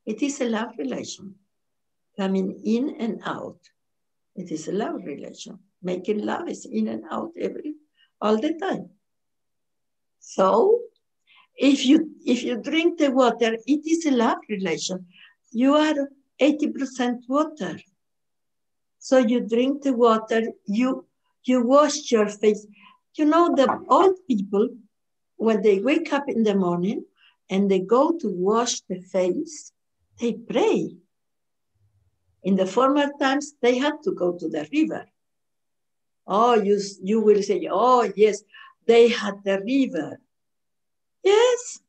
It is a love relation coming in and out. It is a love relation. Making love is in and out all the time. So if you drink the water, it is a love relation. You are 80% water. So you drink the water, you wash your face. You know, the old people, when they wake up in the morning and they go to wash the face, they pray. In the former times, they had to go to the river. Oh, you will say, oh, yes, they had the river. Yes.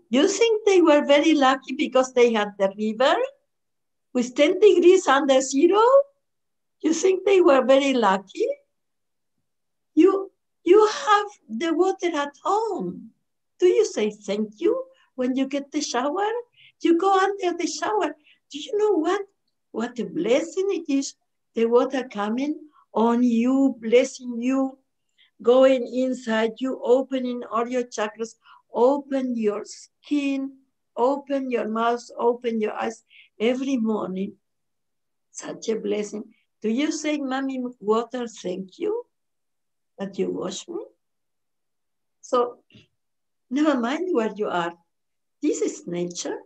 You think they were very lucky because they had the river with 10 degrees under zero? You think they were very lucky? You have the water at home. Do you say thank you when you get the shower? You go under the shower. Do you know what? What a blessing it is. The water coming on you, blessing you, going inside you, opening all your chakras, open your skin, open your mouth, open your eyes every morning. Such a blessing. Do you say, Mommy, water, thank you that you wash me? So never mind where you are. This is nature.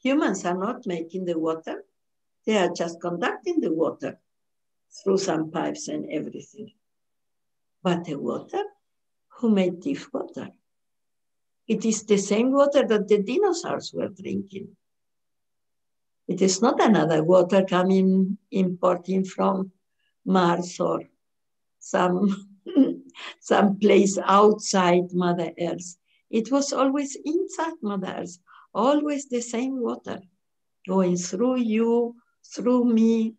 Humans are not making the water. They are just conducting the water through some pipes and everything. But the water, who made this water? It is the same water that the dinosaurs were drinking. It is not another water coming, importing from Mars or some place outside Mother Earth. It was always inside Mother Earth, always the same water going through you, through me,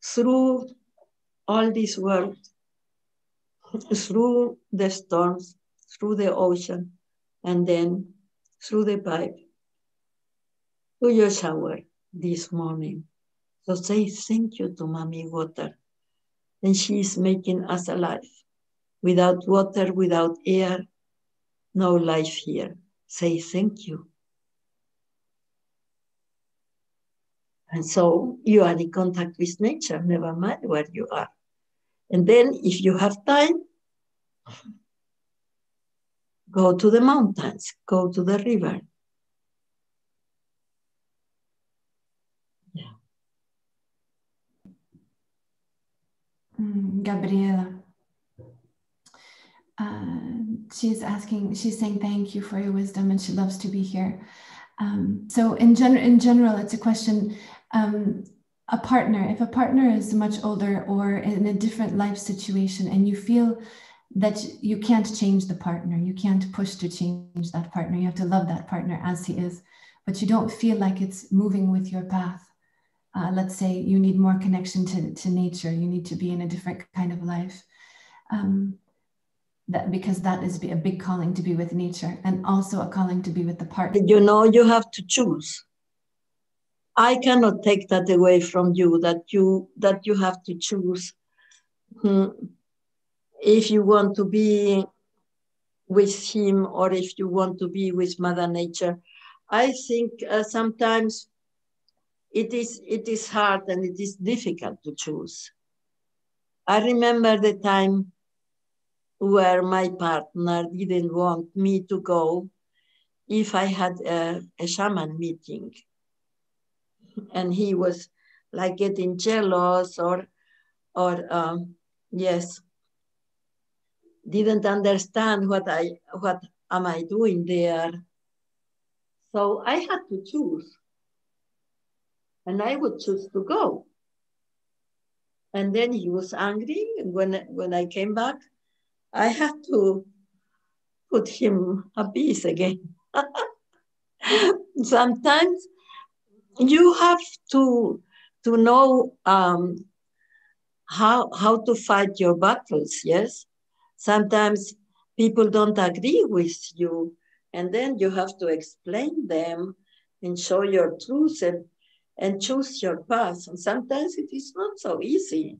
through all this world, through the storms, through the ocean, and then through the pipe to your shower this morning. So say thank you to Mommy Water. And she is making us alive. Without water, without air, no life here. Say thank you. And so you are in contact with nature, never mind where you are. And then if you have time, go to the mountains, go to the river. Yeah. Gabriela. She's saying thank you for your wisdom and she loves to be here. So in general, it's a question, a partner, if a partner is much older or in a different life situation and you feel that you can't change the partner, you can't push to change that partner, you have to love that partner as he is, but you don't feel like it's moving with your path. Let's say you need more connection to nature, you need to be in a different kind of life. Because that is a big calling to be with nature and also a calling to be with the partner. You know, you have to choose. I cannot take that away from you, that you have to choose if you want to be with him or if you want to be with Mother Nature. I think sometimes it is hard and it is difficult to choose. I remember the time where my partner didn't want me to go if I had a shaman meeting. And he was like getting jealous or yes, didn't understand what am I doing there. So I had to choose. And I would choose to go. And then he was angry. And when I came back, I had to put him at peace again. Sometimes you have to know how to fight your battles, yes? Sometimes people don't agree with you, and then you have to explain them and show your truth and choose your path. And sometimes it is not so easy.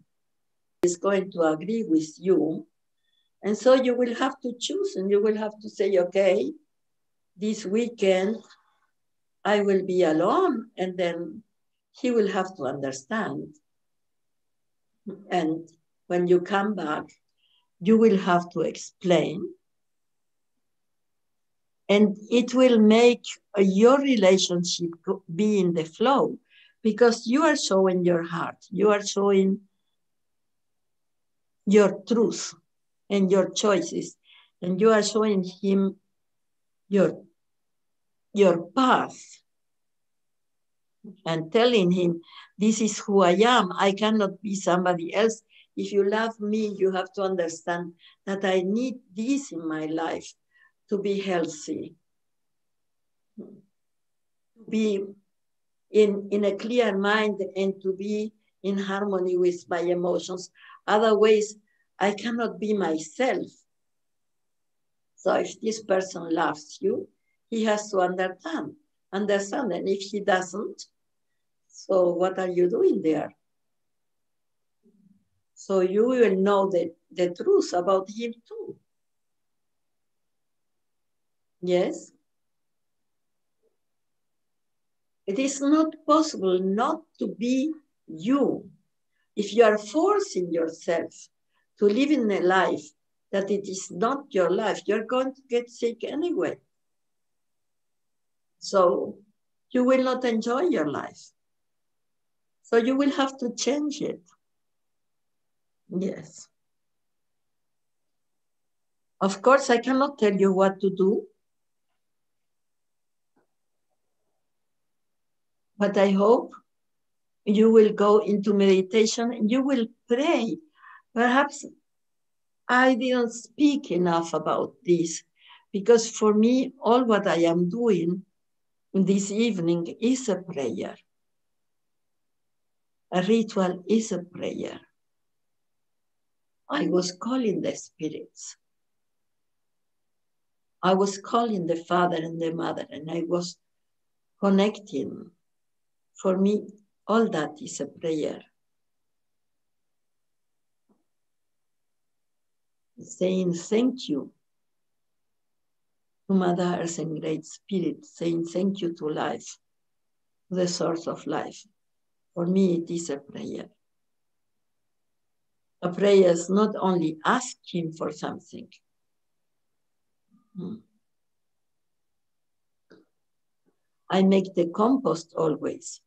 It's going to agree with you. And so you will have to choose and you will have to say, okay, this weekend I will be alone, and then he will have to understand. And when you come back, you will have to explain. And it will make your relationship be in the flow because you are showing your heart. You are showing your truth and your choices. And you are showing him your path and telling him, this is who I am. I cannot be somebody else. If you love me, you have to understand that I need this in my life to be healthy, to be in a clear mind and to be in harmony with my emotions. Otherwise, I cannot be myself. So if this person loves you, he has to understand. And if he doesn't, so what are you doing there? So you will know the truth about him too. Yes? It is not possible not to be you. If you are forcing yourself to live in a life that it is not your life, you're going to get sick anyway. So you will not enjoy your life. So you will have to change it. Yes. Of course, I cannot tell you what to do, but I hope you will go into meditation and you will pray. Perhaps I didn't speak enough about this because for me, all what I am doing this evening is a prayer. A ritual is a prayer. I was calling the spirits. I was calling the father and the mother, and I was connecting. For me, all that is a prayer. Saying thank you to Mother Earth and Great Spirit, saying thank you to life, to the source of life. For me, it is a prayer. A prayer is not only asking for something. I make the compost always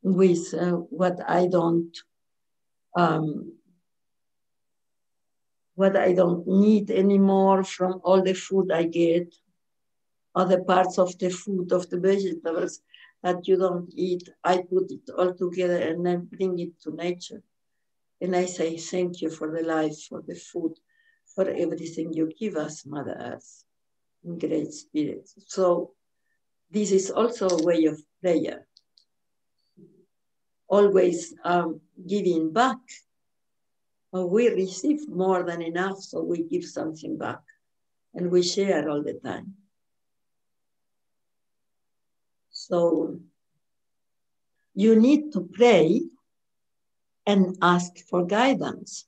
with what I don't need anymore from all the food I get. other parts of the food, of the vegetables that you don't eat. I put it all together and then bring it to nature. And I say, thank you for the life, for the food, for everything you give us, Mother Earth, in great spirit. So this is also a way of prayer. Always giving back. We receive more than enough, so we give something back. And we share all the time. So you need to pray and ask for guidance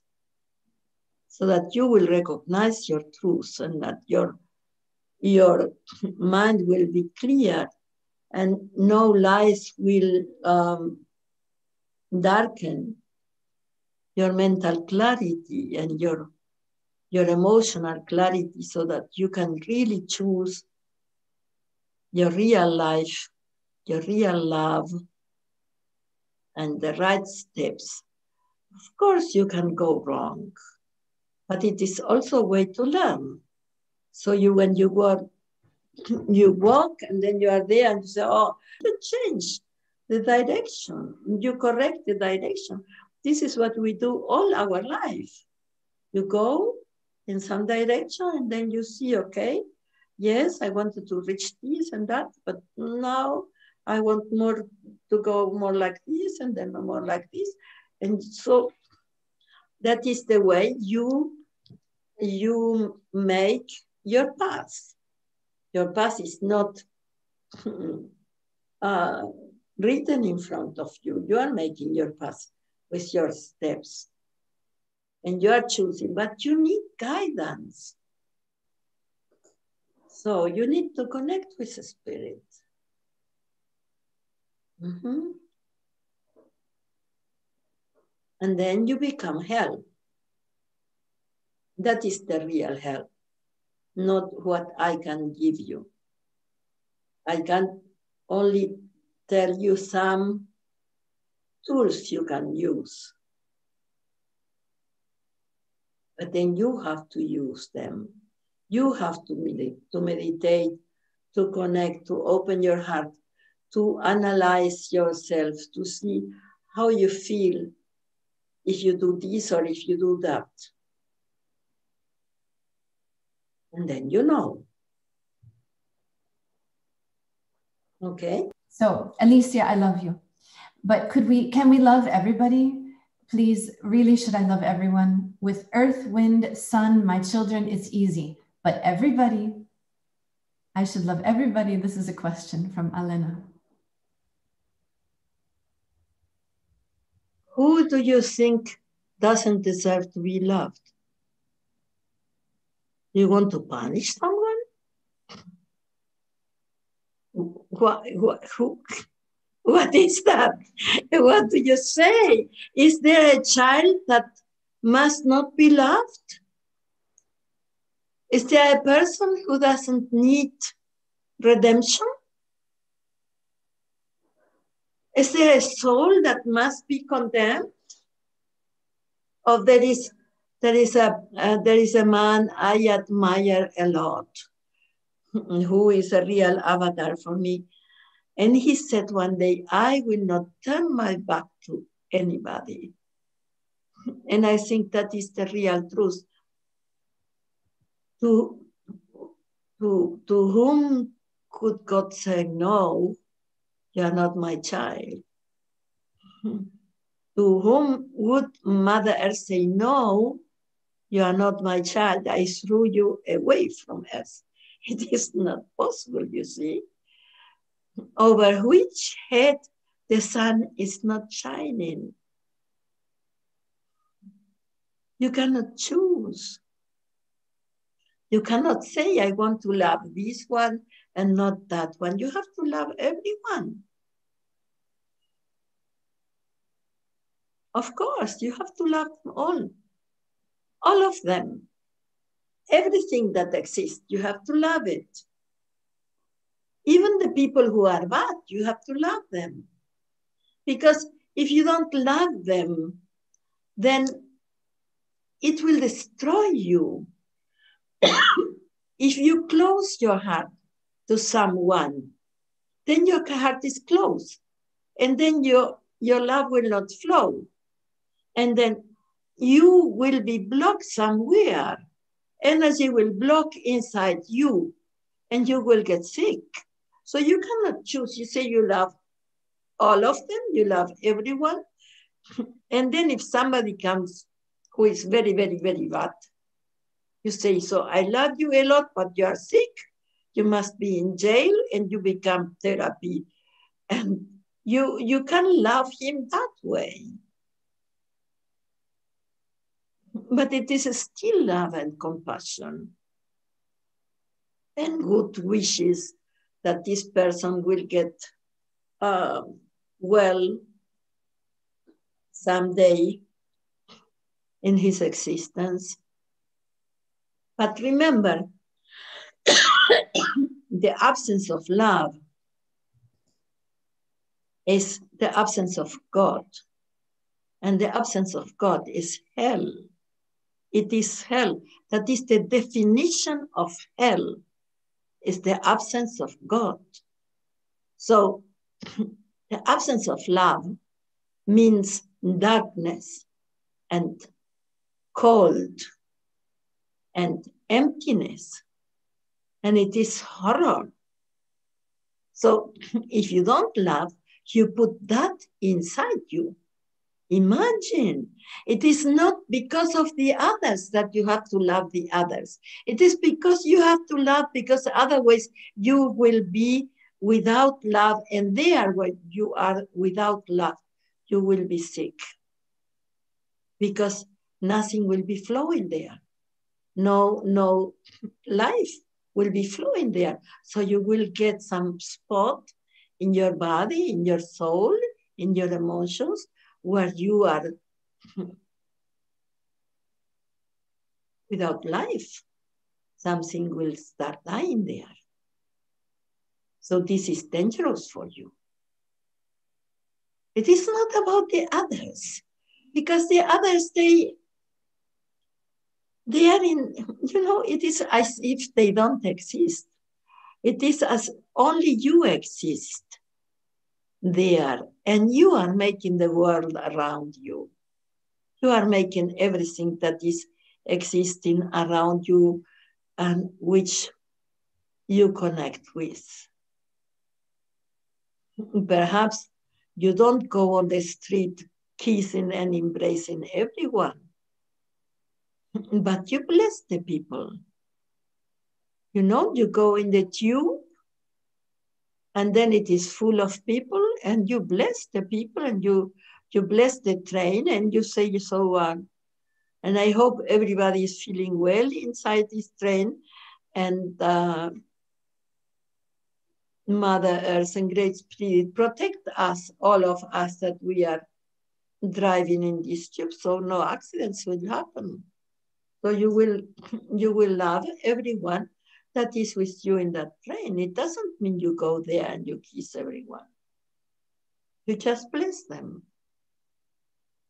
so that you will recognize your truth and that your mind will be clear and no lies will darken your mental clarity and your emotional clarity so that you can really choose your real life, your real love, and the right steps. Of course, you can go wrong, but it is also a way to learn. So when you go, you walk and then you are there and you say, oh, you change the direction. You correct the direction. This is what we do all our life. You go in some direction and then you see, okay, yes, I wanted to reach this and that, but now I want more to go more like this and then more like this. And so that is the way you make your path. Your path is not written in front of you. You are making your path with your steps. And you are choosing, but you need guidance. So you need to connect with the spirit. Mm-hmm. And then you become help. That is the real help, not what I can give you. I can only tell you some tools you can use. But then you have to use them. You have to meditate, to connect, to open your heart, to analyze yourself, to see how you feel if you do this or if you do that. And then you know. Okay? So, Alicia, I love you. But can we love everybody? Please, really, should I love everyone? With earth, wind, sun, my children, it's easy. But everybody, I should love everybody. This is a question from Elena. Who do you think doesn't deserve to be loved? You want to punish someone? What is that? What do you say? Is there a child that must not be loved? Is there a person who doesn't need redemption? Is there a soul that must be condemned? Or there is a man I admire a lot, who is a real avatar for me. And he said one day, I will not turn my back to anybody. And I think that is the real truth. To whom could God say, no, you are not my child? To whom would Mother Earth say, no, you are not my child, I threw you away from Earth? It is not possible, you see. Over which head the sun is not shining. You cannot choose. You cannot say, I want to love this one and not that one. You have to love everyone. Of course, you have to love them all of them. Everything that exists, you have to love it. Even the people who are bad, you have to love them. Because if you don't love them, then it will destroy you. If you close your heart to someone, then your heart is closed. And then your love will not flow. And then you will be blocked somewhere. Energy will block inside you and you will get sick. So you cannot choose. You say you love all of them, you love everyone. And then if somebody comes who is very, very, very bad, you say, so I love you a lot, but you are sick. You must be in jail and you become therapy. And you can love him that way. But it is still love and compassion and good wishes that this person will get well someday in his existence. But remember, the absence of love is the absence of God. And the absence of God is hell. It is hell. That is the definition of hell, is the absence of God. So the absence of love means darkness and cold and emptiness. And it is horror. So if you don't love, you put that inside you. Imagine, it is not because of the others that you have to love the others. It is because you have to love, because otherwise you will be without love, and there when you are without love, you will be sick. Because nothing will be flowing there. No life will be flowing there. So you will get some spot in your body, in your soul, in your emotions, where you are without life. Something will start dying there. So this is dangerous for you. It is not about the others, because the others, they are in, it is as if they don't exist. It is as only you exist there, and you are making the world around you. You are making everything that is existing around you and which you connect with. Perhaps you don't go on the street kissing and embracing everyone, but you bless the people. You go in the tube and then it is full of people and you bless the people and you bless the train and you say so on. And I hope everybody is feeling well inside this train, and Mother Earth and Great Spirit protect us, all of us that we are driving in this tube, so no accidents will happen. So you will love everyone that is with you in that train. It doesn't mean you go there and you kiss everyone. You just bless them.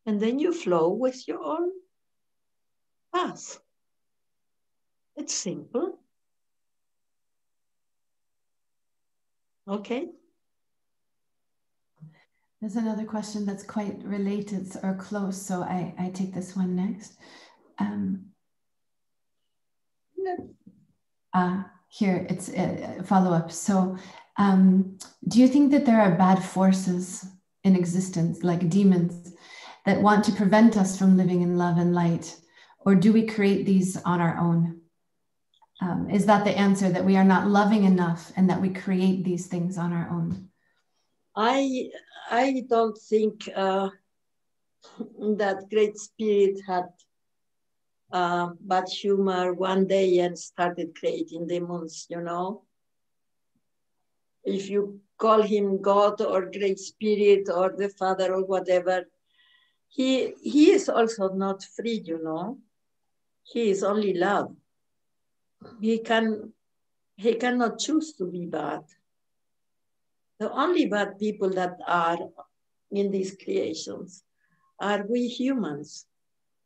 And then you flow with your own path. It's simple. Okay. There's another question that's quite related or close, so I take this one next. Here, it's a follow-up. So do you think that there are bad forces in existence, like demons, that want to prevent us from living in love and light? Or do we create these on our own? Is that the answer, that we are not loving enough and that we create these things on our own? I don't think that Great Spirit had bad humor one day and started creating demons, If you call him God or Great Spirit or the Father or whatever, he is also not free, He is only love. He cannot choose to be bad. The only bad people that are in these creations are we humans,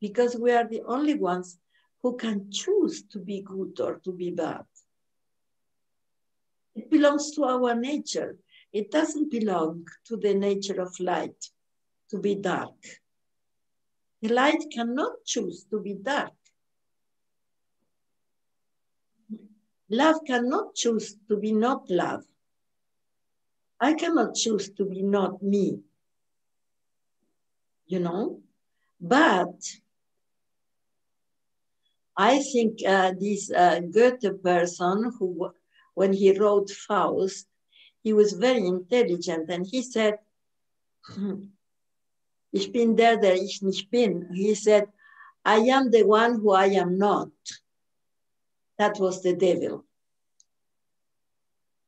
because we are the only ones who can choose to be good or to be bad. It belongs to our nature. It doesn't belong to the nature of light to be dark. The light cannot choose to be dark. Love cannot choose to be not love. I cannot choose to be not me, you know? But I think this Goethe person who, when he wrote Faust, he was very intelligent and he said, ich bin der ich nicht bin. He said, I am the one who I am not. That was the devil.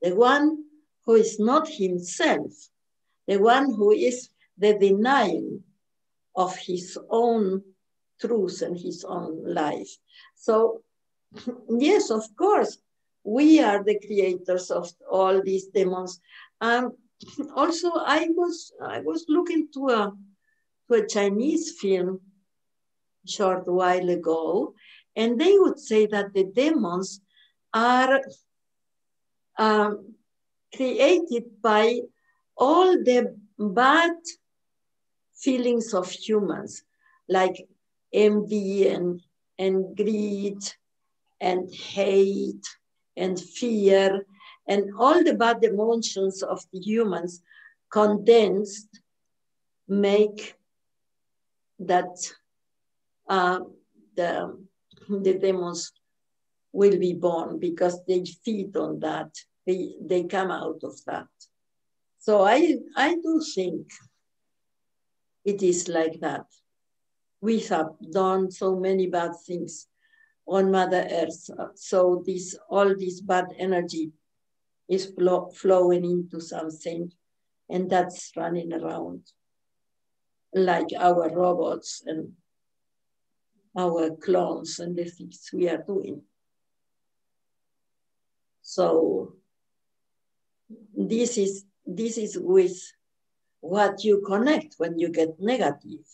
The one who is not himself, the one who is the denial of his own truth and his own life. So, yes, of course, we are the creators of all these demons. Also, I was looking to a Chinese film a short while ago, and they would say that the demons are created by all the bad feelings of humans, like envy and greed and hate and fear and all the bad emotions of the humans condensed make that the demons will be born because they feed on that. They come out of that. So I do think it is like that. We have done so many bad things on Mother Earth. So all this bad energy is flowing into something, and that's running around like our robots and our clones and the things we are doing. So this is with what you connect when you get negative.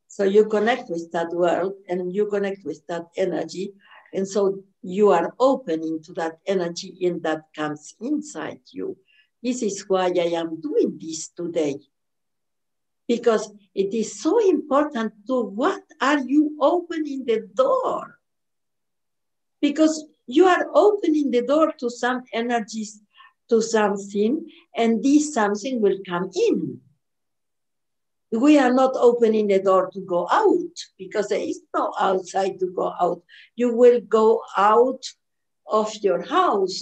So you connect with that world and you connect with that energy. And so you are opening to that energy and that comes inside you. This is why I am doing this today. Because it is so important to what are you opening the door? Because you are opening the door to some energies, to something, and this something will come in. We are not opening the door to go out because there is no outside to go out. You will go out of your house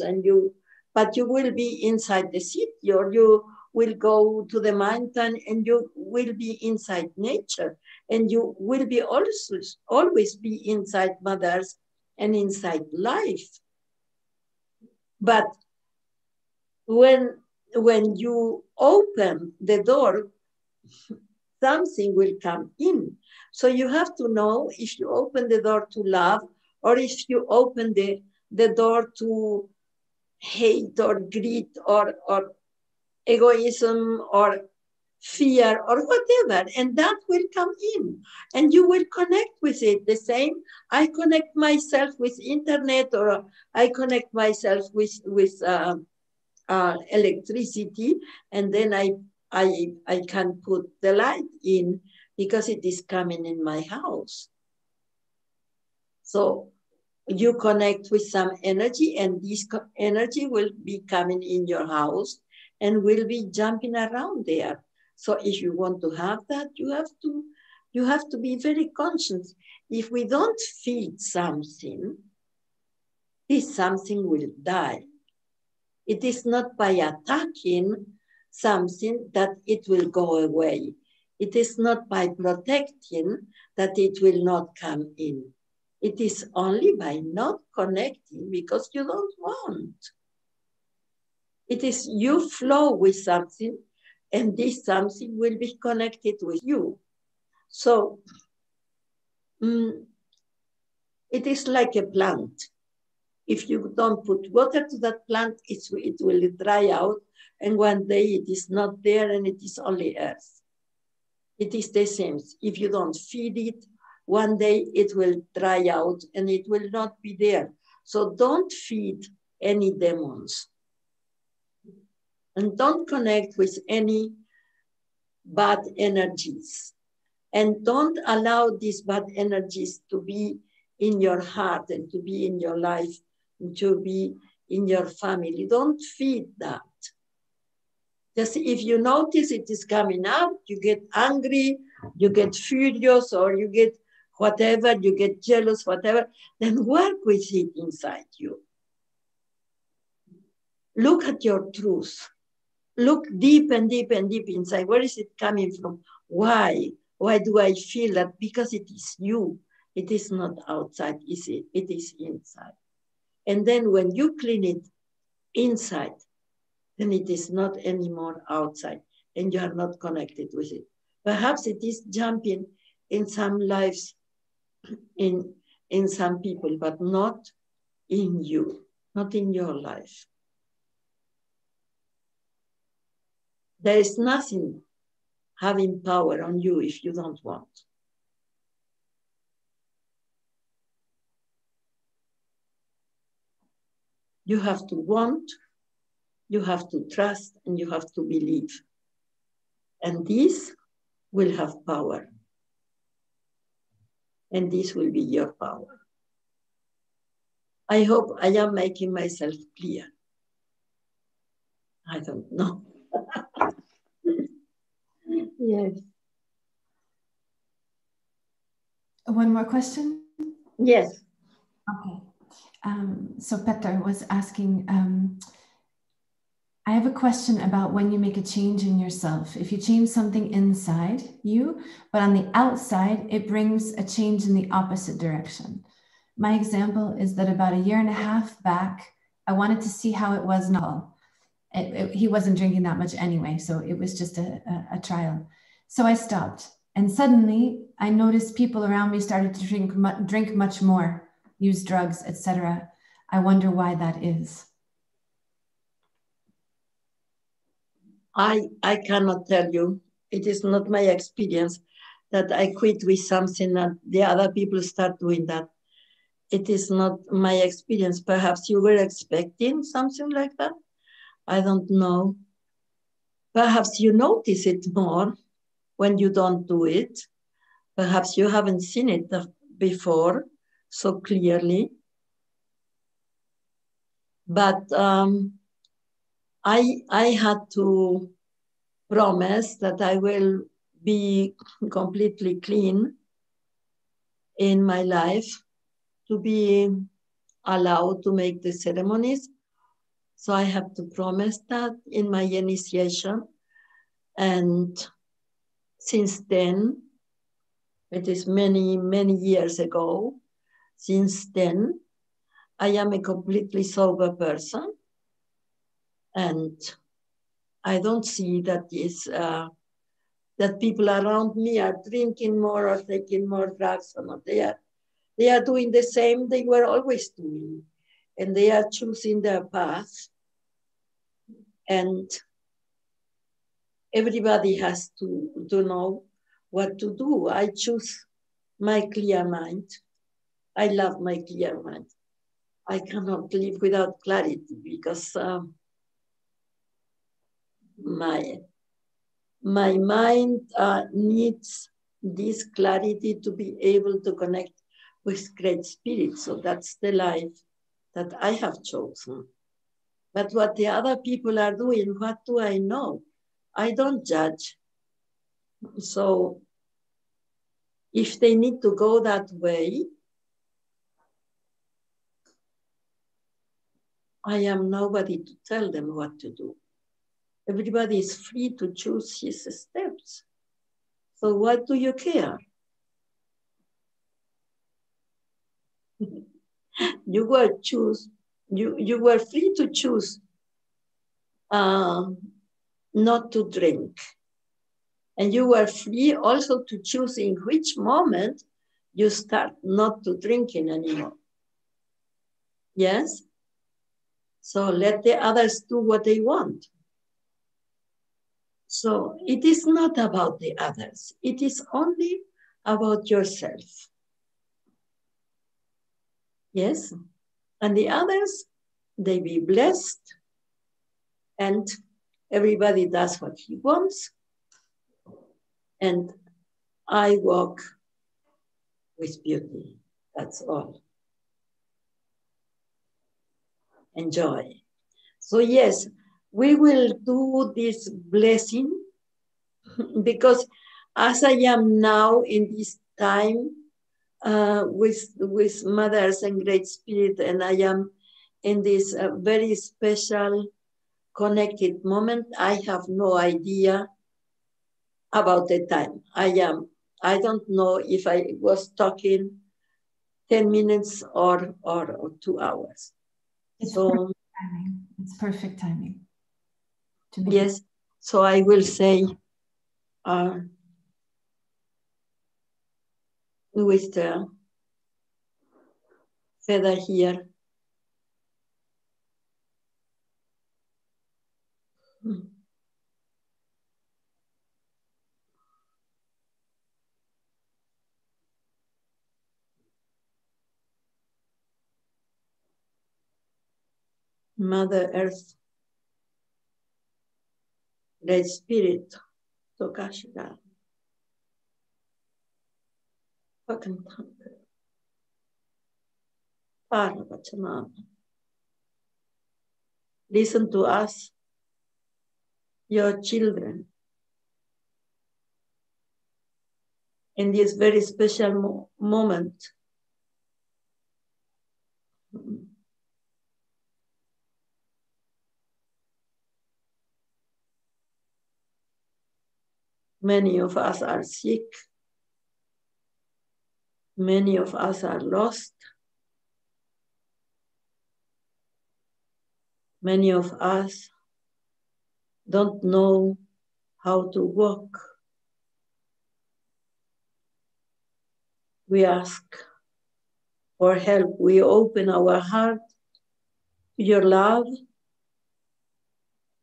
but you will be inside the city, or you will go to the mountain and you will be inside nature, and you will be always be inside mothers and inside life. But when you open the door, something will come in. So you have to know if you open the door to love or if you open the door to hate or greed or egoism or fear or whatever, and that will come in and you will connect with it. The same, I connect myself with internet, or I connect myself with electricity, and then I can put the light in because it is coming in my house. So you connect with some energy, and this energy will be coming in your house and will be jumping around there. So if you want to have that, you have to be very conscious. If we don't feed something, this something will die. It is not by attacking something that it will go away. It is not by protecting that it will not come in. It is only by not connecting because you don't want. It is you flow with something, and this something will be connected with you. So it is like a plant. If you don't put water to that plant, it will dry out, and one day it is not there and it is only earth. It is the same. If you don't feed it, one day it will dry out and it will not be there. So don't feed any demons. And don't connect with any bad energies. And don't allow these bad energies to be in your heart and to be in your life, and to be in your family. Don't feed that. Just if you notice it is coming up, you get angry, you get furious, or you get whatever, you get jealous, whatever, then work with it inside you. Look at your truth. Look deep and deep and deep inside. Where is it coming from? Why? Why do I feel that? Because it is you. It is not outside, is it? It is inside. And then when you clean it inside, then it is not anymore outside, and you are not connected with it. Perhaps it is jumping in some lives, in some people, but not in you, not in your life. There is nothing having power on you if you don't want. You have to want, you have to trust, and you have to believe. And this will have power. And this will be your power. I hope I am making myself clear. I don't know. Yes. One more question? Yes. Okay. So Peter was asking, I have a question about when you make a change in yourself. If you change something inside you, but on the outside, it brings a change in the opposite direction. My example is that about 1.5 years back, I wanted to see how it was now. He wasn't drinking that much anyway, so it was just a trial. So I stopped, and suddenly I noticed people around me started to drink much more, use drugs, etc. I wonder why that is. I cannot tell you. It is not my experience that I quit with something and the other people start doing that. It is not my experience. Perhaps you were expecting something like that. I don't know. Perhaps you notice it more when you don't do it. Perhaps you haven't seen it before so clearly. But I had to promise that I will be completely clean in my life to be allowed to make the ceremonies. So I have to promise that in my initiation. And since then, it is many, many years ago, since then, I am a completely sober person. And I don't see that that people around me are drinking more or taking more drugs or not. They are doing the same they were always doing. And they are choosing their path. And everybody has to know what to do. I choose my clear mind. I love my clear mind. I cannot live without clarity because my mind needs this clarity to be able to connect with great spirit. So that's the life that I have chosen. But what the other people are doing, what do I know? I don't judge. So if they need to go that way, I am nobody to tell them what to do. Everybody is free to choose his steps. So what do you care? You were free to choose not to drink. And you were free also to choose in which moment you start not to drinking anymore. Yes? So let the others do what they want. So it is not about the others. It is only about yourself. Yes? And the others, they be blessed and everybody does what he wants, and I walk with beauty. That's all. Enjoy. So yes, we will do this blessing because as I am now in this time with mothers and great spirit, and I am in this very special connected moment, I have no idea about the time. I don't know if I was talking 10 minutes or 2 hours. It's so perfect timing. It's perfect timing. Yes, so I will say with the feather here. Mother Earth, Great Spirit, Tokashira, listen to us, your children, in this very special moment. Many of us are sick. Many of us are lost. Many of us don't know how to walk. We ask for help. We open our heart to your love,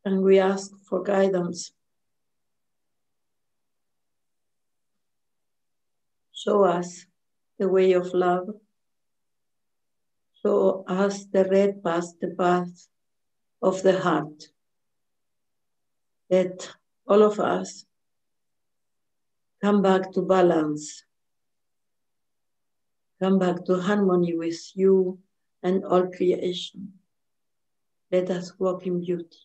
and we ask for guidance. Show us the way of love. Show us the red path, the path of the heart. Let all of us come back to balance, come back to harmony with you and all creation. Let us walk in beauty.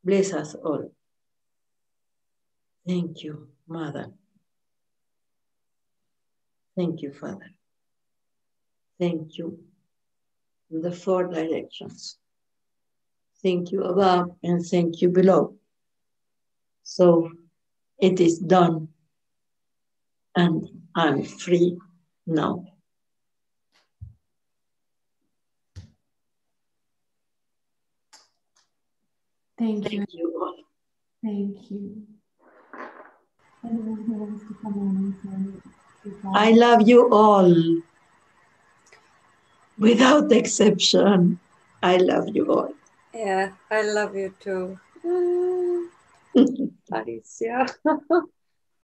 Bless us all. Thank you, Mother. Thank you, Father. Thank you in the 4 directions. Thank you above and thank you below. So it is done, and I'm free now. Thank you. Thank you all. Thank you. Anyone who wants to come on and I love you all. Without exception, I love you all. Yeah, I love you too. Alicia.